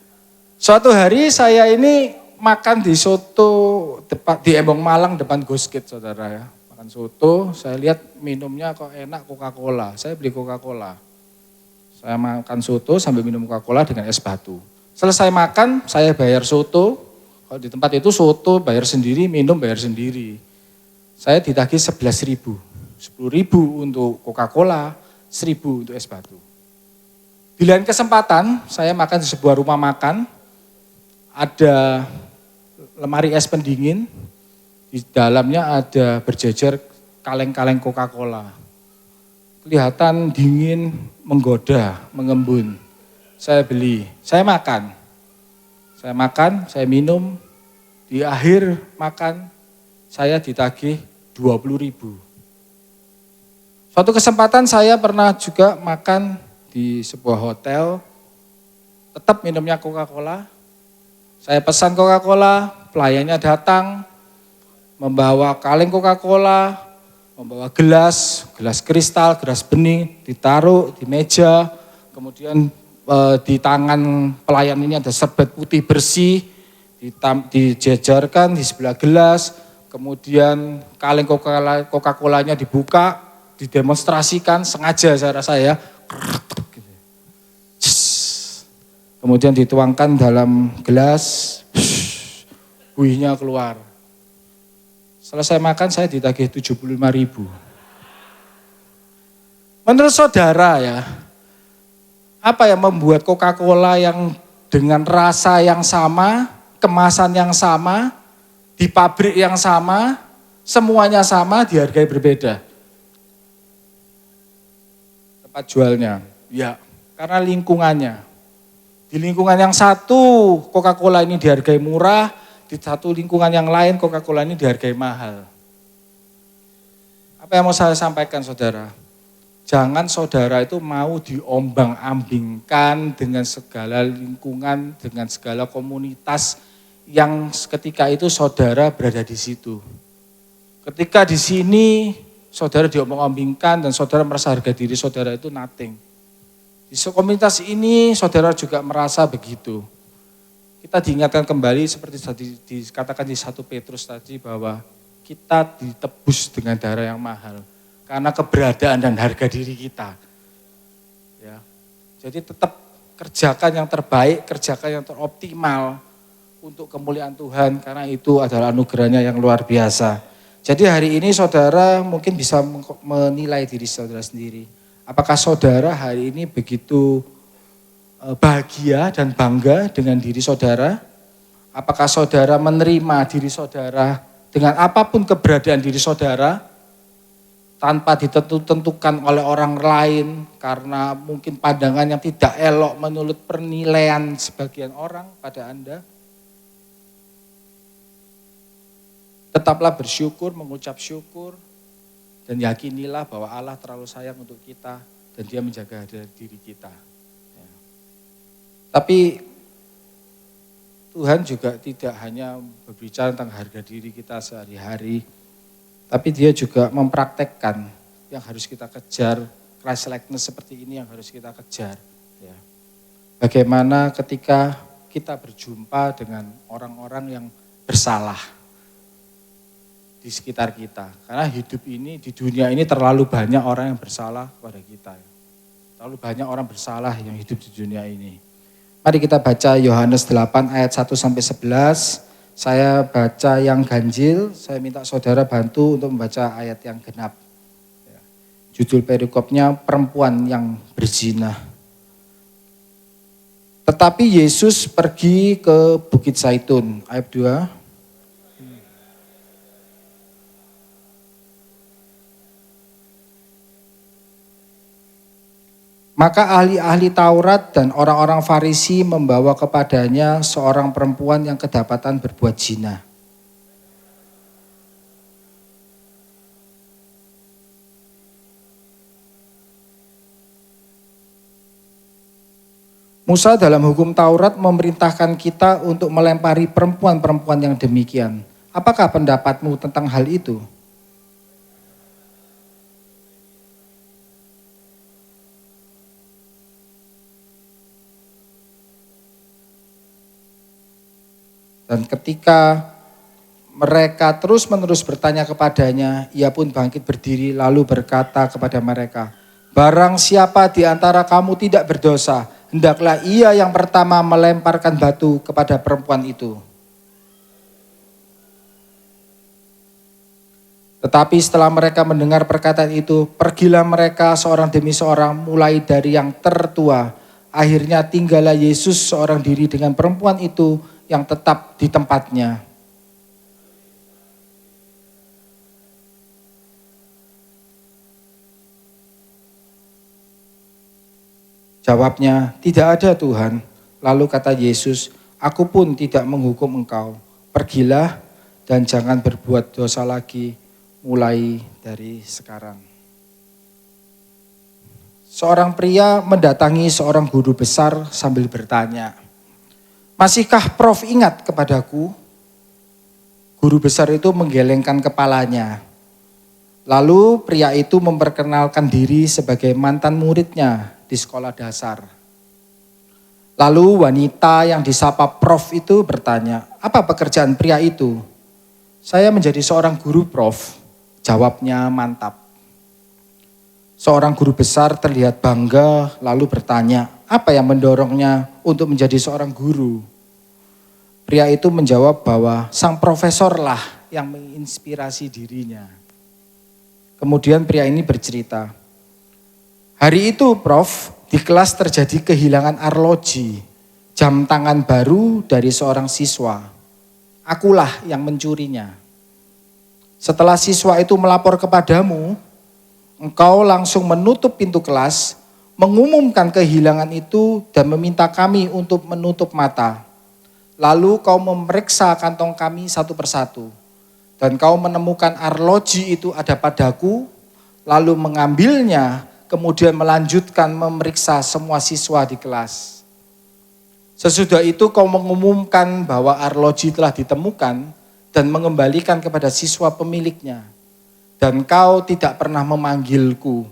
Suatu hari saya ini makan di soto di Embong Malang depan Gosgate, saudara ya. Makan soto, saya lihat minumnya kok enak, Coca-Cola. Saya beli Coca-Cola. Saya makan soto sambil minum Coca-Cola dengan es batu. Selesai makan, saya bayar soto. Kalau di tempat itu soto bayar sendiri, minum bayar sendiri. Saya ditagih 11.000. 10.000 untuk Coca-Cola, 1.000 untuk es batu. Di lain kesempatan, saya makan di sebuah rumah makan. Ada lemari es pendingin. Di dalamnya ada berjejer kaleng-kaleng Coca-Cola. Kelihatan dingin, menggoda, mengembun. Saya beli, saya makan, saya minum. Di akhir makan, saya ditagih 20.000. Suatu kesempatan saya pernah juga makan di sebuah hotel, tetap minumnya Coca-Cola. Saya pesan Coca-Cola, pelayannya datang, membawa kaleng Coca-Cola, membawa gelas kristal, gelas bening, ditaruh di meja, kemudian di tangan pelayan ini ada serbet putih bersih, dijejarkan di sebelah gelas, kemudian kaleng Coca-Colanya dibuka, didemonstrasikan, sengaja saya rasa ya, kemudian dituangkan dalam gelas, buihnya keluar. Selesai makan saya ditagih 75.000. Menurut saudara ya, apa yang membuat Coca-Cola yang dengan rasa yang sama, kemasan yang sama, di pabrik yang sama, semuanya sama, dihargai berbeda? Tempat jualnya, ya karena lingkungannya. Di lingkungan yang satu Coca-Cola ini dihargai murah, di satu lingkungan yang lain Coca-Cola ini dihargai mahal. Apa yang mau saya sampaikan saudara? Jangan saudara itu mau diombang-ambingkan dengan segala lingkungan, dengan segala komunitas yang ketika itu saudara berada di situ. Ketika di sini saudara diombang-ambingkan dan saudara merasa harga diri saudara itu nothing. Di komunitas ini saudara juga merasa begitu. Kita diingatkan kembali seperti tadi dikatakan di 1 Petrus tadi bahwa kita ditebus dengan darah yang mahal karena keberadaan dan harga diri kita. Ya. Jadi tetap kerjakan yang terbaik, kerjakan yang teroptimal untuk kemuliaan Tuhan karena itu adalah anugerahnya yang luar biasa. Jadi hari ini saudara mungkin bisa menilai diri saudara sendiri. Apakah saudara hari ini begitu bahagia dan bangga dengan diri saudara? Apakah saudara menerima diri saudara dengan apapun keberadaan diri saudara tanpa ditentukan oleh orang lain karena mungkin pandangan yang tidak elok menurut penilaian sebagian orang pada Anda? Tetaplah bersyukur, mengucap syukur, dan yakinilah bahwa Allah terlalu sayang untuk kita dan Dia menjaga diri kita. Tapi Tuhan juga tidak hanya berbicara tentang harga diri kita sehari-hari, tapi Dia juga mempraktekkan yang harus kita kejar, Christ likeness seperti ini yang harus kita kejar. Ya. Bagaimana ketika kita berjumpa dengan orang-orang yang bersalah di sekitar kita. Karena hidup ini, di dunia ini terlalu banyak orang yang bersalah kepada kita. Terlalu banyak orang bersalah yang hidup di dunia ini. Mari kita baca Yohanes 8 ayat 1-11. Saya baca yang ganjil, saya minta saudara bantu untuk membaca ayat yang genap. Judul perikopnya perempuan yang berzina. Tetapi Yesus pergi ke Bukit Zaitun, ayat 2. Maka ahli-ahli Taurat dan orang-orang Farisi membawa kepadanya seorang perempuan yang kedapatan berbuat zina. Musa dalam hukum Taurat memerintahkan kita untuk melempari perempuan-perempuan yang demikian. Apakah pendapatmu tentang hal itu? Dan ketika mereka terus-menerus bertanya kepadanya, ia pun bangkit berdiri lalu berkata kepada mereka, "Barang siapa di antara kamu tidak berdosa, hendaklah ia yang pertama melemparkan batu kepada perempuan itu." Tetapi setelah mereka mendengar perkataan itu, pergilah mereka seorang demi seorang, mulai dari yang tertua. Akhirnya tinggallah Yesus seorang diri dengan perempuan itu yang tetap di tempatnya. Jawabnya, "Tidak ada Tuhan." Lalu kata Yesus, "Aku pun tidak menghukum engkau. Pergilah dan jangan berbuat dosa lagi mulai dari sekarang." Seorang pria mendatangi seorang guru besar sambil bertanya, "Masihkah Prof ingat kepadaku?" Guru besar itu menggelengkan kepalanya. Lalu pria itu memperkenalkan diri sebagai mantan muridnya di sekolah dasar. Lalu wanita yang disapa Prof itu bertanya, "Apa pekerjaan pria itu?" "Saya menjadi seorang guru, Prof." Jawabnya mantap. Seorang guru besar terlihat bangga lalu bertanya, "Apa yang mendorongnya untuk menjadi seorang guru?" Pria itu menjawab bahwa sang profesor lah yang menginspirasi dirinya. Kemudian pria ini bercerita, "Hari itu, Prof, di kelas terjadi kehilangan arloji, jam tangan baru dari seorang siswa. Akulah yang mencurinya. Setelah siswa itu melapor kepadamu, engkau langsung menutup pintu kelas, mengumumkan kehilangan itu dan meminta kami untuk menutup mata. Lalu kau memeriksa kantong kami satu persatu. Dan kau menemukan arloji itu ada padaku, lalu mengambilnya, kemudian melanjutkan memeriksa semua siswa di kelas. Sesudah itu kau mengumumkan bahwa arloji telah ditemukan dan mengembalikan kepada siswa pemiliknya. Dan kau tidak pernah memanggilku.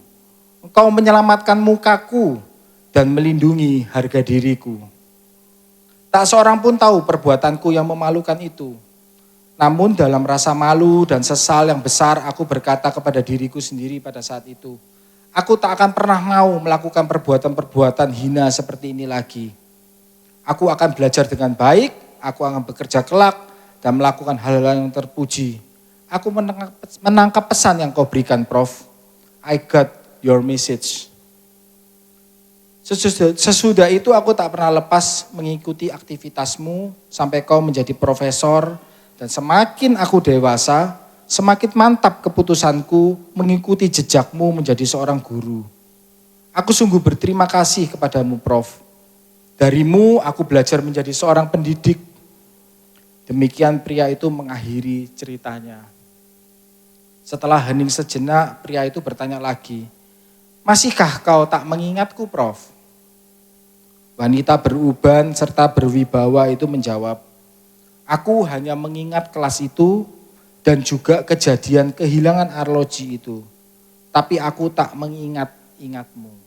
Engkau menyelamatkan mukaku dan melindungi harga diriku. Tak seorang pun tahu perbuatanku yang memalukan itu. Namun dalam rasa malu dan sesal yang besar aku berkata kepada diriku sendiri pada saat itu, aku tak akan pernah mau melakukan perbuatan-perbuatan hina seperti ini lagi. Aku akan belajar dengan baik, aku akan bekerja kelak dan melakukan hal-hal yang terpuji. Aku menangkap pesan yang kau berikan, Prof. I got your message. Sesudah itu aku tak pernah lepas mengikuti aktivitasmu sampai kau menjadi profesor, dan semakin aku dewasa, semakin mantap keputusanku mengikuti jejakmu menjadi seorang guru. Aku sungguh berterima kasih kepadamu, Prof. Darimu aku belajar menjadi seorang pendidik. Demikian pria itu mengakhiri ceritanya. Setelah hening sejenak, pria itu bertanya lagi, masihkah kau tak mengingatku, Prof? Wanita beruban serta berwibawa itu menjawab, aku hanya mengingat kelas itu dan juga kejadian kehilangan arloji itu, tapi aku tak mengingat-ingatmu.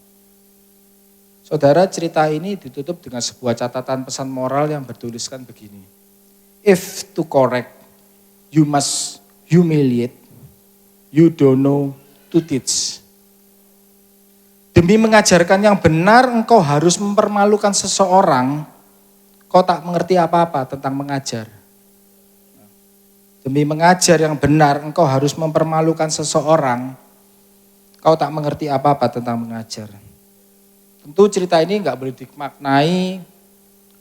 Saudara, cerita ini ditutup dengan sebuah catatan pesan moral yang bertuliskan begini. If to correct, you must humiliate. You don't know to teach. Demi mengajarkan yang benar, engkau harus mempermalukan seseorang. Kau tak mengerti apa-apa tentang mengajar. Demi mengajar yang benar, engkau harus mempermalukan seseorang. kau tak mengerti apa-apa tentang mengajar. Tentu cerita ini nggak boleh dimaknai,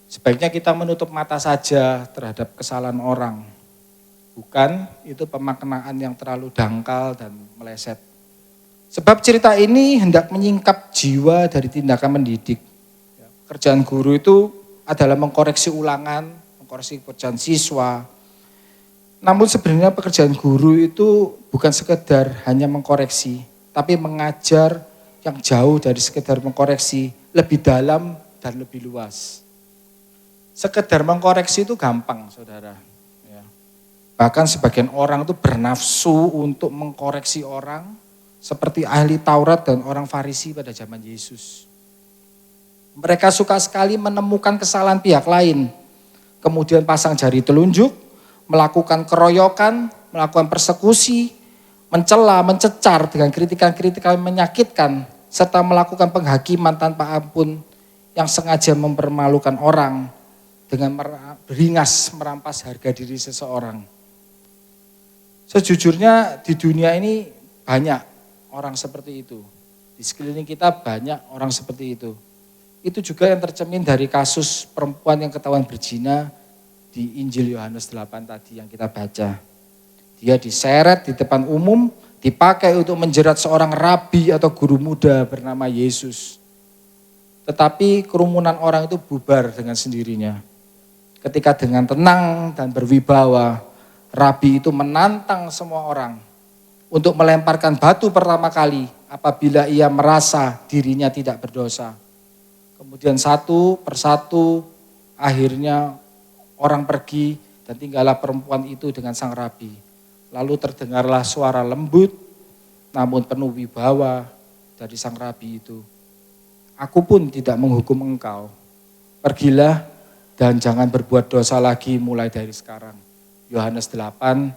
sebaiknya kita menutup mata saja terhadap kesalahan orang. Bukan, itu pemaknaan yang terlalu dangkal dan meleset. Sebab cerita ini hendak menyingkap jiwa dari tindakan mendidik. Pekerjaan guru itu adalah mengkoreksi ulangan, mengkoreksi pekerjaan siswa. Namun sebenarnya pekerjaan guru itu bukan sekedar hanya mengkoreksi, tapi mengajar yang jauh dari sekedar mengkoreksi, lebih dalam dan lebih luas. Sekedar mengkoreksi itu gampang, saudara. Ya. Bahkan sebagian orang itu bernafsu untuk mengkoreksi orang, seperti ahli Taurat dan orang Farisi pada zaman Yesus. Mereka suka sekali menemukan kesalahan pihak lain, kemudian pasang jari telunjuk, melakukan keroyokan, melakukan persekusi, mencela, mencecar dengan kritikan-kritikan yang menyakitkan, serta melakukan penghakiman tanpa ampun yang sengaja mempermalukan orang dengan beringas merampas harga diri seseorang. Sejujurnya di dunia ini banyak orang seperti itu. Di sekeliling kita banyak orang seperti itu. Itu juga yang tercermin dari kasus perempuan yang ketahuan berzina di Injil Yohanes 8 tadi yang kita baca. Dia diseret di depan umum, dipakai untuk menjerat seorang rabi atau guru muda bernama Yesus. Tetapi kerumunan orang itu bubar dengan sendirinya. Ketika dengan tenang dan berwibawa, rabi itu menantang semua orang untuk melemparkan batu pertama kali apabila ia merasa dirinya tidak berdosa. Kemudian satu persatu akhirnya orang pergi dan tinggallah perempuan itu dengan sang rabi. Lalu terdengarlah suara lembut namun penuh wibawa dari sang rabi itu. Aku pun tidak menghukum engkau. Pergilah dan jangan berbuat dosa lagi mulai dari sekarang. Yohanes 8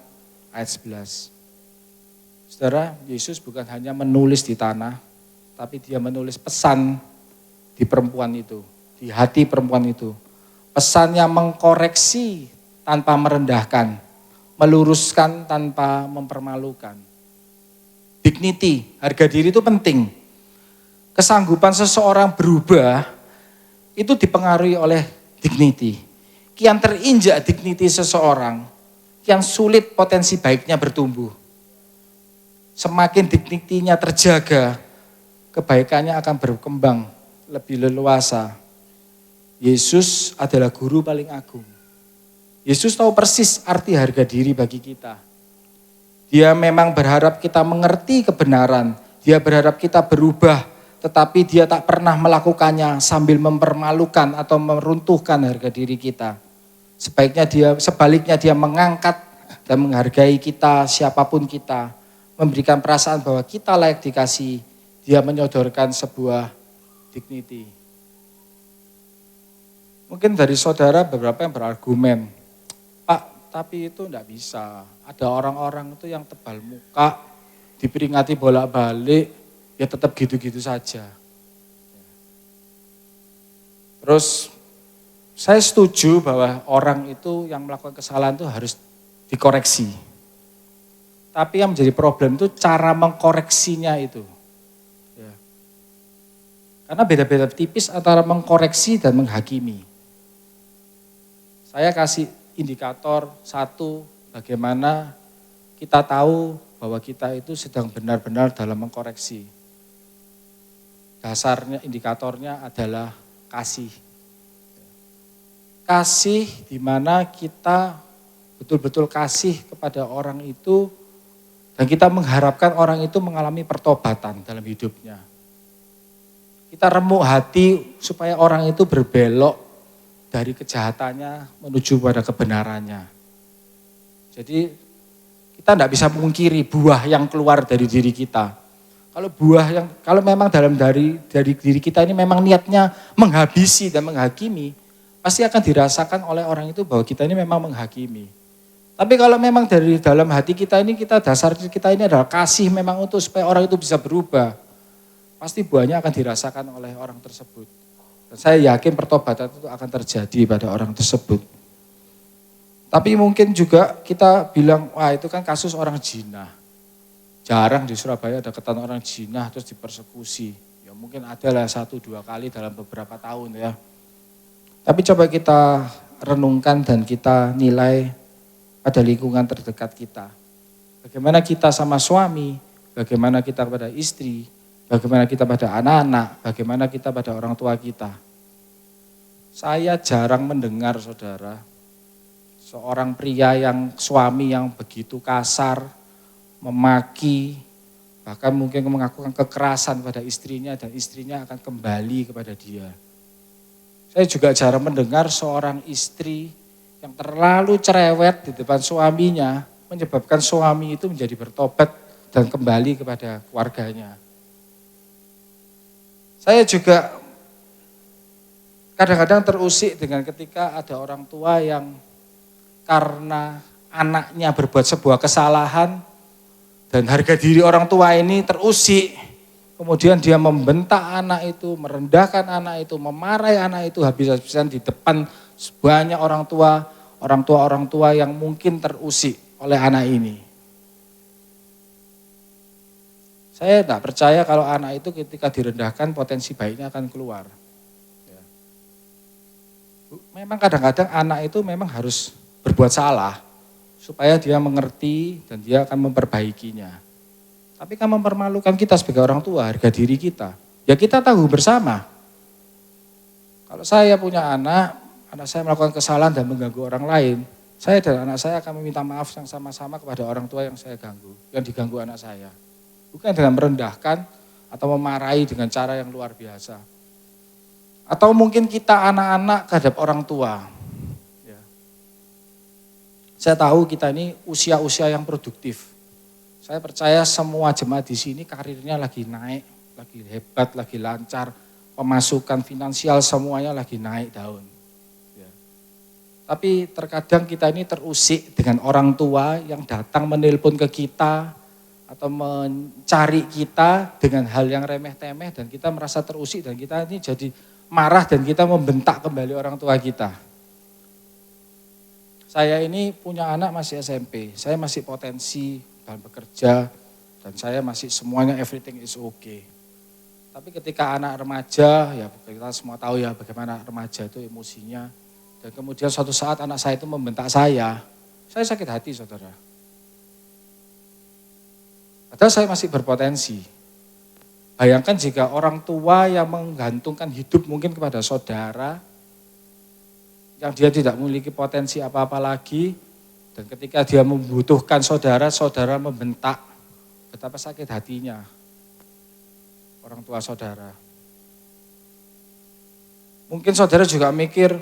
ayat 11. Saudara, Yesus bukan hanya menulis di tanah, tapi dia menulis pesan di perempuan itu, di hati perempuan itu. Pesannya mengkoreksi tanpa merendahkan, meluruskan tanpa mempermalukan. Dignity, harga diri itu penting. Kesanggupan seseorang berubah itu dipengaruhi oleh dignity. Kian terinjak dignity seseorang, kian sulit potensi baiknya bertumbuh. Semakin dignity-nya terjaga, kebaikannya akan berkembang lebih leluasa. Yesus adalah guru paling agung. Yesus tahu persis arti harga diri bagi kita. Dia memang berharap kita mengerti kebenaran. Dia berharap kita berubah, tetapi dia tak pernah melakukannya sambil mempermalukan atau meruntuhkan harga diri kita. Sebaliknya dia mengangkat dan menghargai kita, siapapun kita, memberikan perasaan bahwa kita layak dikasih. Dia menyodorkan sebuah dignity. Mungkin dari saudara beberapa yang berargumen, Pak, tapi itu enggak bisa. Ada orang-orang itu yang tebal muka, diperingati bolak-balik, ya tetap gitu-gitu saja. Terus saya setuju bahwa orang itu yang melakukan kesalahan itu harus dikoreksi. Tapi yang menjadi problem itu cara mengkoreksinya itu. Ya. Karena beda-beda tipis antara mengkoreksi dan menghakimi. Saya kasih indikator satu, bagaimana kita tahu bahwa kita itu sedang benar-benar dalam mengkoreksi. Dasarnya, indikatornya adalah kasih. Kasih di mana kita betul-betul kasih kepada orang itu dan kita mengharapkan orang itu mengalami pertobatan dalam hidupnya. Kita remuk hati supaya orang itu berbelok dari kejahatannya menuju pada kebenarannya. Jadi kita tidak bisa memungkiri buah yang keluar dari diri kita. Kalau memang dari diri kita ini memang niatnya menghabisi dan menghakimi, pasti akan dirasakan oleh orang itu bahwa kita ini memang menghakimi. Tapi kalau memang dari dalam hati kita ini, dasar kita ini adalah kasih memang untuk supaya orang itu bisa berubah, pasti buahnya akan dirasakan oleh orang tersebut. Dan saya yakin pertobatan itu akan terjadi pada orang tersebut. Tapi mungkin juga kita bilang, wah itu kan kasus orang zina. jarang di Surabaya ada ketahuan orang zina terus dipersekusi. Ya mungkin ada lah 1-2 kali dalam beberapa tahun ya. Tapi coba kita renungkan dan kita nilai pada lingkungan terdekat kita. Bagaimana kita sama suami, bagaimana kita pada istri, bagaimana kita pada anak-anak, bagaimana kita pada orang tua kita. Saya jarang mendengar saudara, seorang pria yang suami yang begitu kasar, memaki, bahkan mungkin mengakukan kekerasan pada istrinya dan istrinya akan kembali kepada dia. Saya juga jarang mendengar seorang istri yang terlalu cerewet di depan suaminya, menyebabkan suami itu menjadi bertobat dan kembali kepada keluarganya. Saya juga kadang-kadang terusik dengan ketika ada orang tua yang karena anaknya berbuat sebuah kesalahan dan harga diri orang tua ini terusik, kemudian dia membentak anak itu, merendahkan anak itu, memarahi anak itu habis-habisan di depan banyak orang tua yang mungkin terusik oleh anak ini. Saya tidak percaya kalau anak itu ketika direndahkan potensi baiknya akan keluar. Memang kadang-kadang anak itu memang harus berbuat salah supaya dia mengerti dan dia akan memperbaikinya. Tapi kan mempermalukan kita sebagai orang tua, harga diri kita. Ya kita tahu bersama. Kalau saya punya anak saya melakukan kesalahan dan mengganggu orang lain, saya dan anak saya akan meminta maaf yang sama-sama kepada orang tua yang saya ganggu, yang diganggu anak saya. Bukan dengan merendahkan atau memarahi dengan cara yang luar biasa. Atau mungkin kita anak-anak terhadap orang tua. Ya. Saya tahu kita ini usia-usia yang produktif. Saya percaya semua jemaat di sini karirnya lagi naik, lagi hebat, lagi lancar. Pemasukan finansial semuanya lagi naik daun. Ya. Tapi terkadang kita ini terusik dengan orang tua yang datang menelpon ke kita atau mencari kita dengan hal yang remeh-temeh dan kita merasa terusik dan kita ini jadi marah dan kita membentak kembali orang tua kita. Saya ini punya anak masih SMP, saya masih potensi dalam bekerja dan saya masih semuanya everything is okay. Tapi ketika anak remaja, ya kita semua tahu ya bagaimana remaja itu emosinya. Dan kemudian suatu saat anak saya itu membentak saya sakit hati saudara. Padahal saya masih berpotensi. Bayangkan jika orang tua yang menggantungkan hidup mungkin kepada saudara, yang dia tidak memiliki potensi apa-apa lagi, dan ketika dia membutuhkan saudara membentak, betapa sakit hatinya orang tua saudara. Mungkin saudara juga mikir,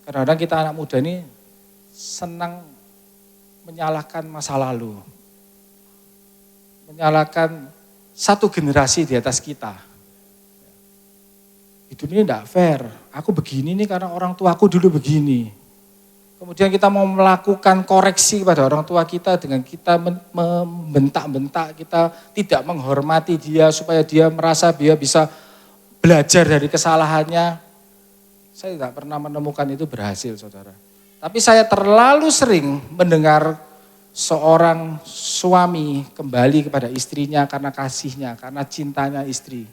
kadang-kadang kita anak muda ini senang menyalahkan masa lalu, menyalahkan satu generasi di atas kita. Hidup ini tidak fair, aku begini nih karena orang tuaku dulu begini. Kemudian kita mau melakukan koreksi kepada orang tua kita dengan kita membentak-bentak, kita tidak menghormati dia supaya dia merasa dia bisa belajar dari kesalahannya. Saya tidak pernah menemukan itu berhasil saudara. Tapi saya terlalu sering mendengar seorang suami kembali kepada istrinya karena kasihnya, karena cintanya istri.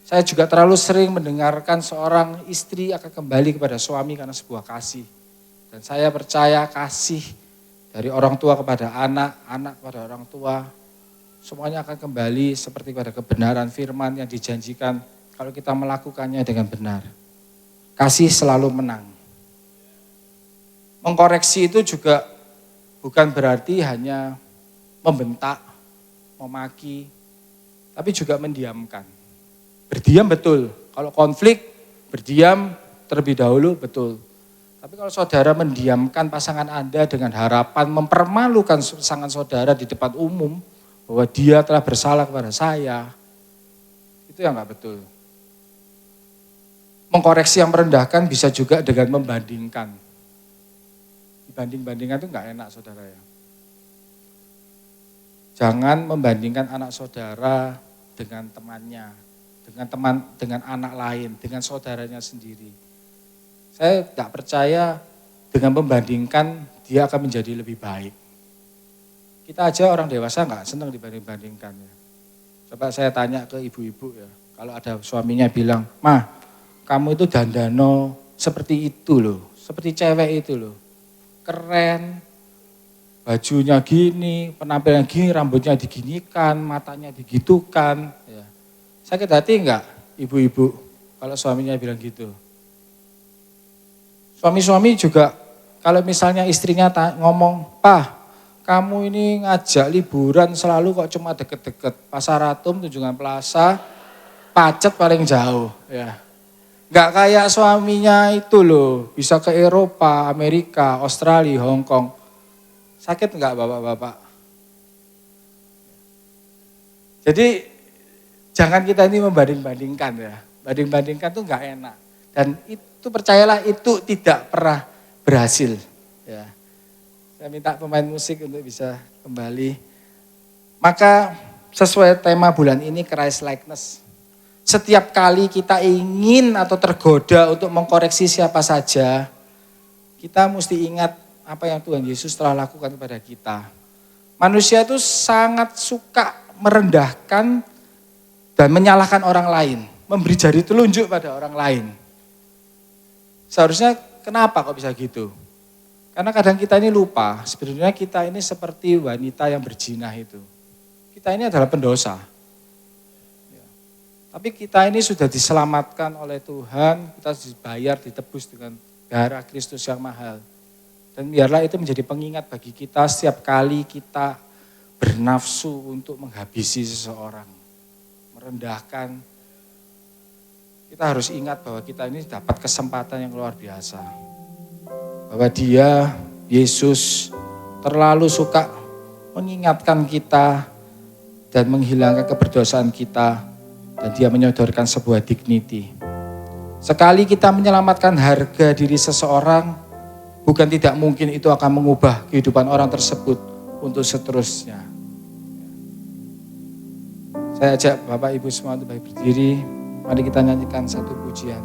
Saya juga terlalu sering mendengarkan seorang istri akan kembali kepada suami karena sebuah kasih. Dan saya percaya kasih dari orang tua kepada anak, anak kepada orang tua, semuanya akan kembali seperti pada kebenaran firman yang dijanjikan kalau kita melakukannya dengan benar. Kasih selalu menang. Mengkoreksi itu juga bukan berarti hanya membentak, memaki, tapi juga mendiamkan. Berdiam betul, kalau konflik berdiam terlebih dahulu betul. Tapi kalau saudara mendiamkan pasangan Anda dengan harapan mempermalukan pasangan saudara di depan umum, bahwa dia telah bersalah kepada saya, itu yang enggak betul. Mengkoreksi yang merendahkan bisa juga dengan membandingkan. Banding-bandingan itu enggak enak saudara ya. Jangan membandingkan anak saudara dengan temannya, dengan anak lain, dengan saudaranya sendiri. Saya tidak percaya dengan membandingkan dia akan menjadi lebih baik. Kita aja orang dewasa nggak senang dibanding-bandingkan. Ya. Coba saya tanya ke ibu-ibu ya, kalau ada suaminya bilang, "Mah, kamu itu dandano seperti itu loh, seperti cewek itu loh. Keren, bajunya gini, penampilan gini, rambutnya diginikan, matanya digitukan." Ya. Sakit hati enggak ibu-ibu kalau suaminya bilang gitu? Suami-suami juga kalau misalnya istrinya ngomong, "Pak, kamu ini ngajak liburan selalu kok cuma deket-deket. Pasar Atom, Tunjungan Plaza, Pacet paling jauh." Ya. Enggak kayak suaminya itu loh, bisa ke Eropa, Amerika, Australia, Hong Kong. Sakit enggak bapak-bapak? Jadi jangan kita ini membanding-bandingkan ya. Banding-bandingkan tuh enggak enak. Dan itu percayalah itu tidak pernah berhasil. Ya. Saya minta pemain musik untuk bisa kembali. Maka sesuai tema bulan ini Christ likeness. Setiap kali kita ingin atau tergoda untuk mengkoreksi siapa saja, kita mesti ingat apa yang Tuhan Yesus telah lakukan kepada kita. Manusia itu sangat suka merendahkan dan menyalahkan orang lain, memberi jari telunjuk pada orang lain. Seharusnya kenapa kok bisa gitu? Karena kadang kita ini lupa, sebenarnya kita ini seperti wanita yang berzina itu. Kita ini adalah pendosa. Ya. Tapi kita ini sudah diselamatkan oleh Tuhan, kita dibayar, ditebus dengan darah Kristus yang mahal. Dan biarlah itu menjadi pengingat bagi kita setiap kali kita bernafsu untuk menghabisi seseorang, merendahkan. Kita harus ingat bahwa kita ini dapat kesempatan yang luar biasa. Bahwa dia, Yesus, terlalu suka mengingatkan kita dan menghilangkan keberdosaan kita. Dan dia menyodorkan sebuah dignity. Sekali kita menyelamatkan harga diri seseorang, bukan tidak mungkin itu akan mengubah kehidupan orang tersebut untuk seterusnya. Saya ajak Bapak Ibu semua untuk berdiri. Mari kita nyanyikan satu pujian.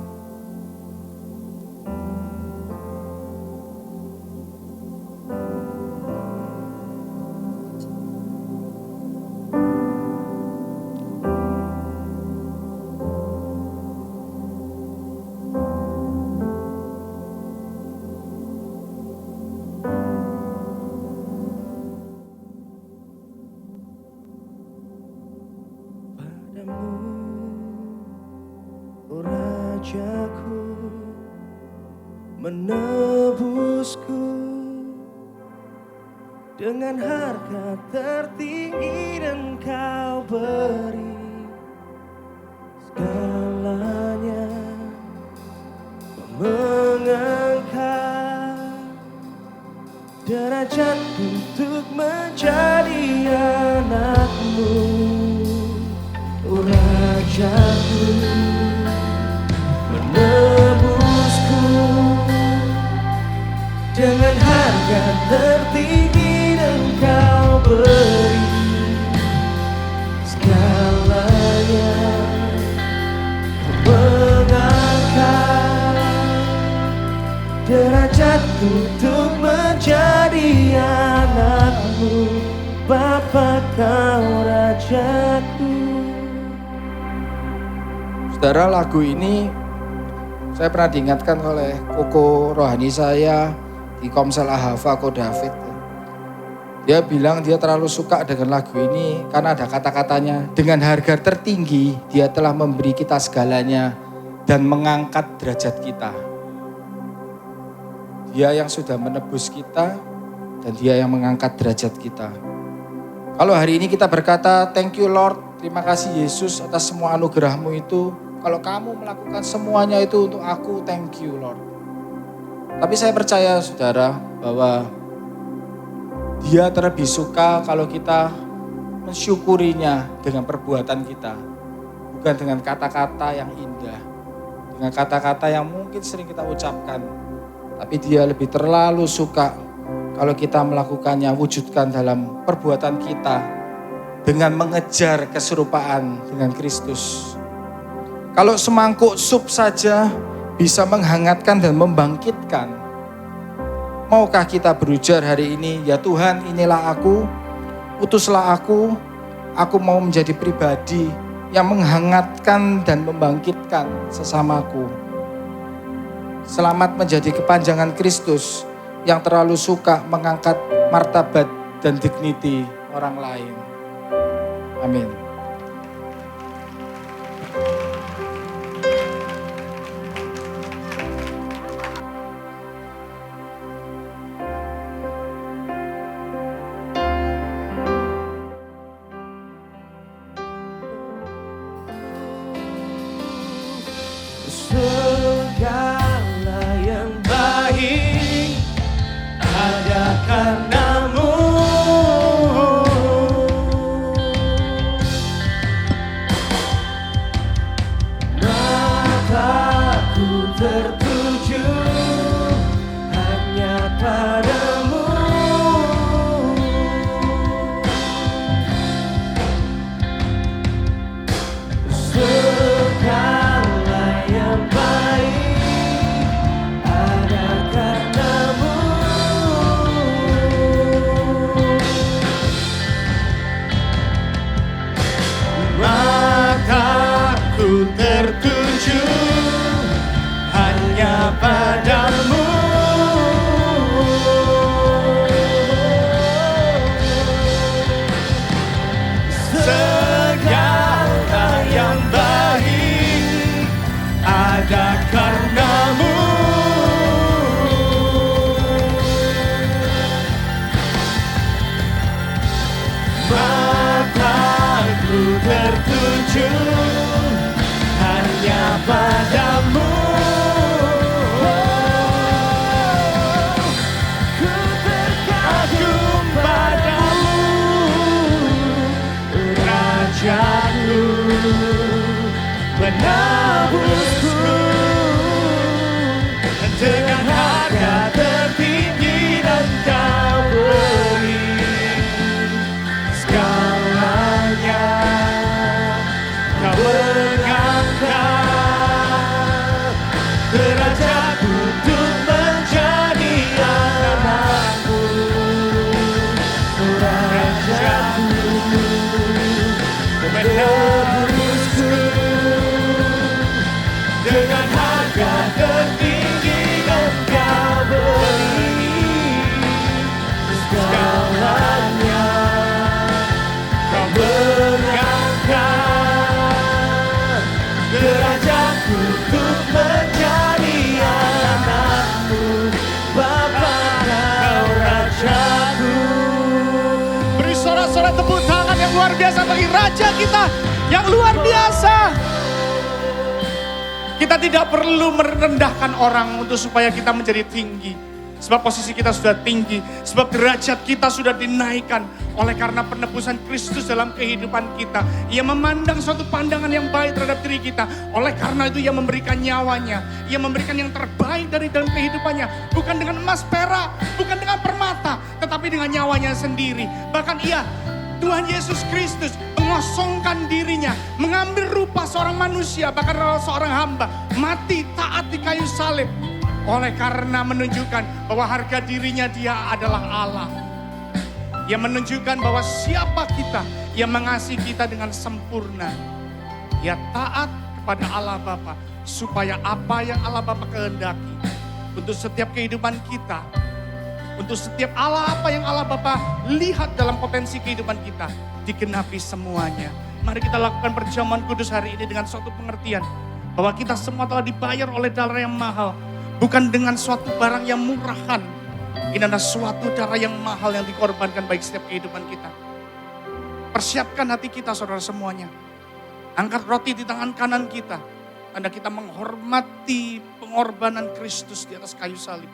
Rajaku menebusku dengan harga tertinggi dan kau beri segalanya, mengangkat derajat untuk menjadi anakmu, Rajaku. Menebusku dengan harga tertinggi dan kau beri segalanya, mengangkat derajat untuk menjadi anakmu, Bapa kau Rajaku. Saudara, lagu ini saya pernah diingatkan oleh koko rohani saya di Komsel Ahava, Ko David. Dia bilang dia terlalu suka dengan lagu ini karena ada kata-katanya, dengan harga tertinggi dia telah memberi kita segalanya dan mengangkat derajat kita. Dia yang sudah menebus kita dan dia yang mengangkat derajat kita. Kalau hari ini kita berkata, thank you Lord, terima kasih Yesus atas semua anugerah-Mu itu. Kalau kamu melakukan semuanya itu untuk aku, thank you Lord. Tapi saya percaya saudara bahwa dia terlebih suka kalau kita mensyukurinya dengan perbuatan kita. Bukan dengan kata-kata yang indah. Dengan kata-kata yang mungkin sering kita ucapkan. Tapi dia lebih terlalu suka kalau kita melakukannya, wujudkan dalam perbuatan kita. Dengan mengejar keserupaan dengan Kristus. Kalau semangkuk sup saja bisa menghangatkan dan membangkitkan. Maukah kita berujar hari ini, ya Tuhan inilah aku, Utuslah aku mau menjadi pribadi yang menghangatkan dan membangkitkan sesamaku. Selamat menjadi kepanjangan Kristus yang terlalu suka mengangkat martabat dan dignity orang lain. Amin. Segala yang baik ada karenamu. Mataku tertuju hanya padamu. Segala yang baik ada karenamu. Mataku tertuju hanya padamu. Segala yang baik ada karenamu. Mataku tertuju hanya padamu. Ku terkagum padamu, Rajaku, penebusku, dengan harga tertinggi dan kau beri segalanya. Kau mengangkat derajatku untuk menjadi anakmu, Rajaku, penebusku, dengan harga tertinggi dan kau beri segalanya. Kau mengangkat derajatku untuk menjadi anakmu, Bapa, kau Rajaku. Beri sorak-sorak tepuk tangan yang luar biasa bagi Raja kita yang luar biasa. Kita tidak perlu merendahkan orang untuk supaya kita menjadi tinggi. Sebab posisi kita sudah tinggi. Sebab derajat kita sudah dinaikkan. Oleh karena penebusan Kristus dalam kehidupan kita. Ia memandang suatu pandangan yang baik terhadap diri kita. Oleh karena itu ia memberikan nyawanya. Ia memberikan yang terbaik dari dalam kehidupannya. Bukan dengan emas perak. Bukan dengan permata. Tetapi dengan nyawanya sendiri. Bahkan ia, Tuhan Yesus Kristus, mengosongkan dirinya. Mengambil rupa seorang manusia. Bahkan seorang hamba. Mati taat di kayu salib. Oleh karena menunjukkan bahwa harga dirinya dia adalah Allah. Ia menunjukkan bahwa siapa kita, ia mengasihi kita dengan sempurna. Ia taat kepada Allah Bapa supaya apa yang Allah Bapa kehendaki untuk setiap kehidupan kita, untuk setiap apa yang Allah Bapa lihat dalam potensi kehidupan kita, digenapi semuanya. Mari kita lakukan perjamuan kudus hari ini dengan suatu pengertian bahwa kita semua telah dibayar oleh darah yang mahal. Bukan dengan suatu barang yang murahan. Ini adalah suatu darah yang mahal yang dikorbankan bagi setiap kehidupan kita. Persiapkan hati kita saudara semuanya. Angkat roti di tangan kanan kita. Tanda kita menghormati pengorbanan Kristus di atas kayu salib.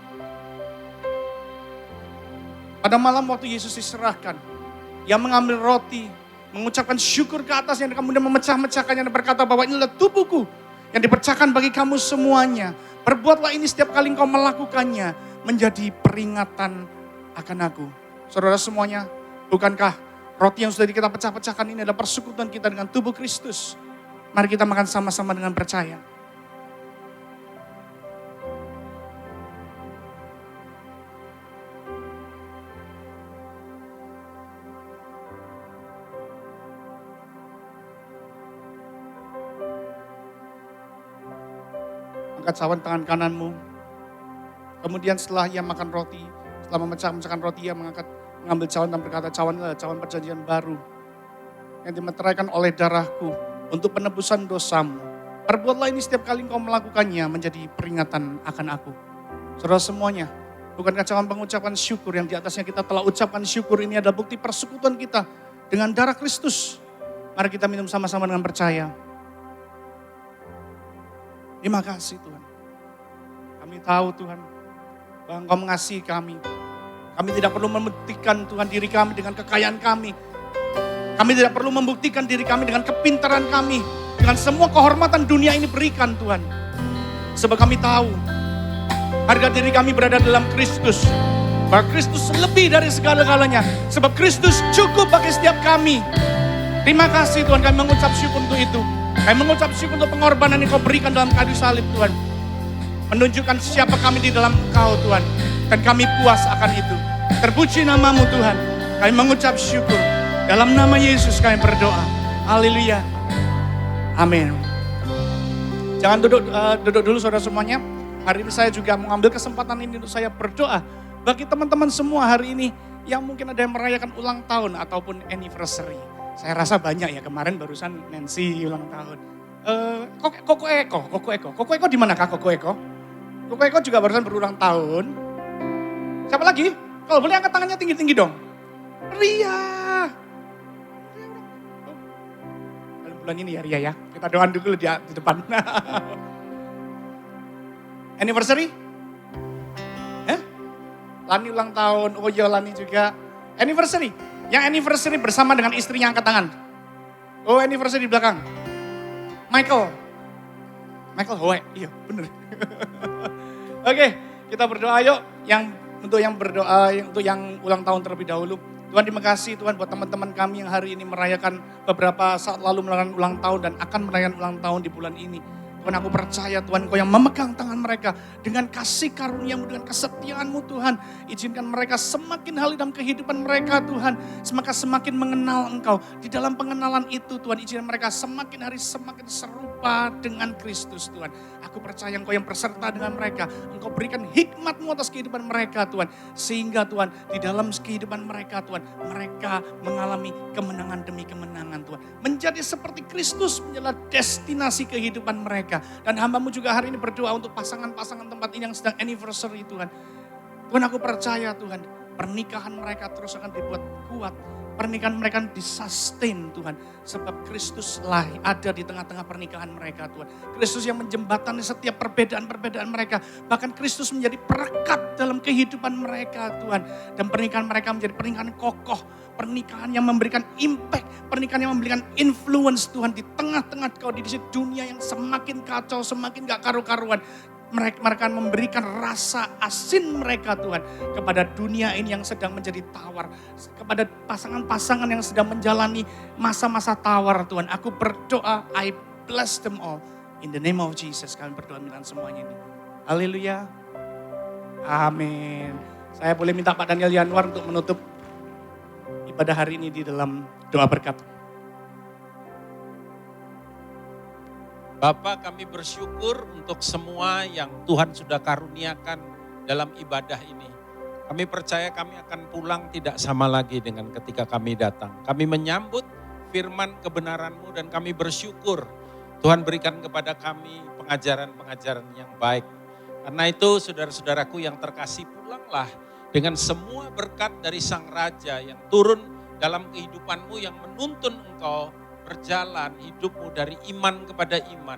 Pada malam waktu Yesus diserahkan. Ia mengambil roti. Mengucapkan syukur ke atasnya. Dan kemudian memecah-mecahkannya dan berkata bahwa inilah tubuhku. Yang dipecahkan bagi kamu semuanya. Perbuatlah ini setiap kali engkau melakukannya. Menjadi peringatan akan aku. Saudara semuanya, bukankah roti yang sudah kita pecah-pecahkan ini adalah persekutuan kita dengan tubuh Kristus. Mari kita makan sama-sama dengan percaya. Angkat cawan tangan kananmu. Kemudian setelah ia makan roti, setelah memecahkan roti, ia mengambil cawan dan berkata, cawan adalah cawan perjanjian baru yang dimeteraikan oleh darahku untuk penebusan dosamu. Perbuatlah ini setiap kali engkau melakukannya menjadi peringatan akan aku. Saudara semuanya, bukankah cawan pengucapan syukur yang di atasnya kita telah ucapkan syukur ini adalah bukti persekutuan kita dengan darah Kristus. Mari kita minum sama-sama dengan percaya. Terima kasih Tuhan. Kami tahu Tuhan bahwa Engkau mengasihi kami. Kami tidak perlu membuktikan Tuhan diri kami dengan kekayaan kami. Kami tidak perlu membuktikan diri kami dengan kepintaran kami. Dengan semua kehormatan dunia ini berikan Tuhan. Sebab kami tahu harga diri kami berada dalam Kristus. Bahwa Kristus lebih dari segala-galanya. Sebab Kristus cukup bagi setiap kami. Terima kasih Tuhan, kami mengucap syukur untuk itu. Kami mengucap syukur untuk pengorbanan yang Kau berikan dalam kayu salib Tuhan. Menunjukkan siapa kami di dalam Engkau Tuhan. Dan kami puas akan itu. Terpuji namamu Tuhan. Kami mengucap syukur. Dalam nama Yesus kami berdoa. Haleluya. Amin. Jangan duduk dulu saudara semuanya. Hari ini saya juga mengambil kesempatan ini untuk saya berdoa. Bagi teman-teman semua hari ini yang mungkin ada yang merayakan ulang tahun ataupun anniversary. Saya rasa banyak ya, kemarin barusan Nancy ulang tahun. Koko Eko di mana Kak Koko Eko? Koko Eko juga barusan berulang tahun. Siapa lagi? Kalau boleh angkat tangannya tinggi-tinggi dong. Ria. Bulan ini ya Ria ya. Kita doain dulu di depan. Anniversary? Lani ulang tahun. Oh iya Lani juga. Anniversary. Yang anniversary bersama dengan istrinya angkat tangan. Oh anniversary di belakang. Michael Hoe. Iya bener. Oke, kita berdoa yuk. Untuk yang ulang tahun terlebih dahulu. Tuhan terima kasih Tuhan buat teman-teman kami yang hari ini merayakan beberapa saat lalu merayakan ulang tahun dan akan merayakan ulang tahun di bulan ini. Tuhan aku percaya Tuhan Kau yang memegang tangan mereka dengan kasih karunia-Mu, dengan kesetiaan-Mu Tuhan. Izinkan mereka semakin halal dalam kehidupan mereka Tuhan. Semakin mengenal Engkau. Di dalam pengenalan itu Tuhan izinkan mereka semakin hari semakin serupa dengan Kristus Tuhan. Aku percaya Engkau yang berserta dengan mereka. Engkau berikan hikmat-Mu atas kehidupan mereka Tuhan. Sehingga Tuhan di dalam kehidupan mereka Tuhan. Mereka mengalami kemenangan demi kemenangan Tuhan. Menjadi seperti Kristus menjadi destinasi kehidupan mereka. Dan hamba-Mu juga hari ini berdoa untuk pasangan-pasangan tempat ini yang sedang anniversary Tuhan. Tuhan aku percaya Tuhan, pernikahan mereka terus akan dibuat kuat. Pernikahan mereka disustain Tuhan. Sebab Kristuslah ada di tengah-tengah pernikahan mereka Tuhan. Kristus yang menjembatani setiap perbedaan-perbedaan mereka. Bahkan Kristus menjadi perekat dalam kehidupan mereka Tuhan. Dan pernikahan mereka menjadi pernikahan kokoh. Pernikahan yang memberikan impact. Pernikahan yang memberikan influence Tuhan. Di tengah-tengah kondisi dunia yang semakin kacau, semakin gak karu-karuan. Mereka memberikan rasa asin mereka Tuhan kepada dunia ini yang sedang menjadi tawar. Kepada pasangan-pasangan yang sedang menjalani masa-masa tawar Tuhan. Aku berdoa, I bless them all. In the name of Jesus kami berdoa minta semuanya ini. Haleluya. Amin. Saya boleh minta Pak Daniel Yanuar untuk menutup ibadah hari ini di dalam doa berkat. Bapak, kami bersyukur untuk semua yang Tuhan sudah karuniakan dalam ibadah ini. Kami percaya kami akan pulang tidak sama lagi dengan ketika kami datang. Kami menyambut firman kebenaran-Mu dan kami bersyukur Tuhan berikan kepada kami pengajaran-pengajaran yang baik. Karena itu saudara-saudaraku yang terkasih, pulanglah dengan semua berkat dari Sang Raja yang turun dalam kehidupan-Mu yang menuntun engkau berjalan hidupmu dari iman kepada iman,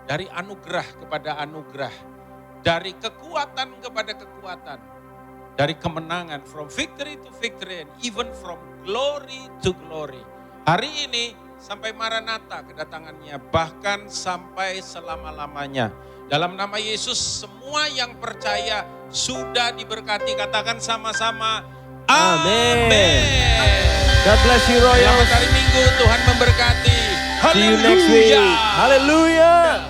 dari anugerah kepada anugerah, dari kekuatan kepada kekuatan, dari kemenangan, from victory to victory, and even from glory to glory. Hari ini sampai Maranatha kedatangannya, bahkan sampai selama-lamanya. Dalam nama Yesus semua yang percaya sudah diberkati, katakan sama-sama amin. God bless you Royal. Selamat hari Minggu, Tuhan memberkati. See you next week. Hallelujah.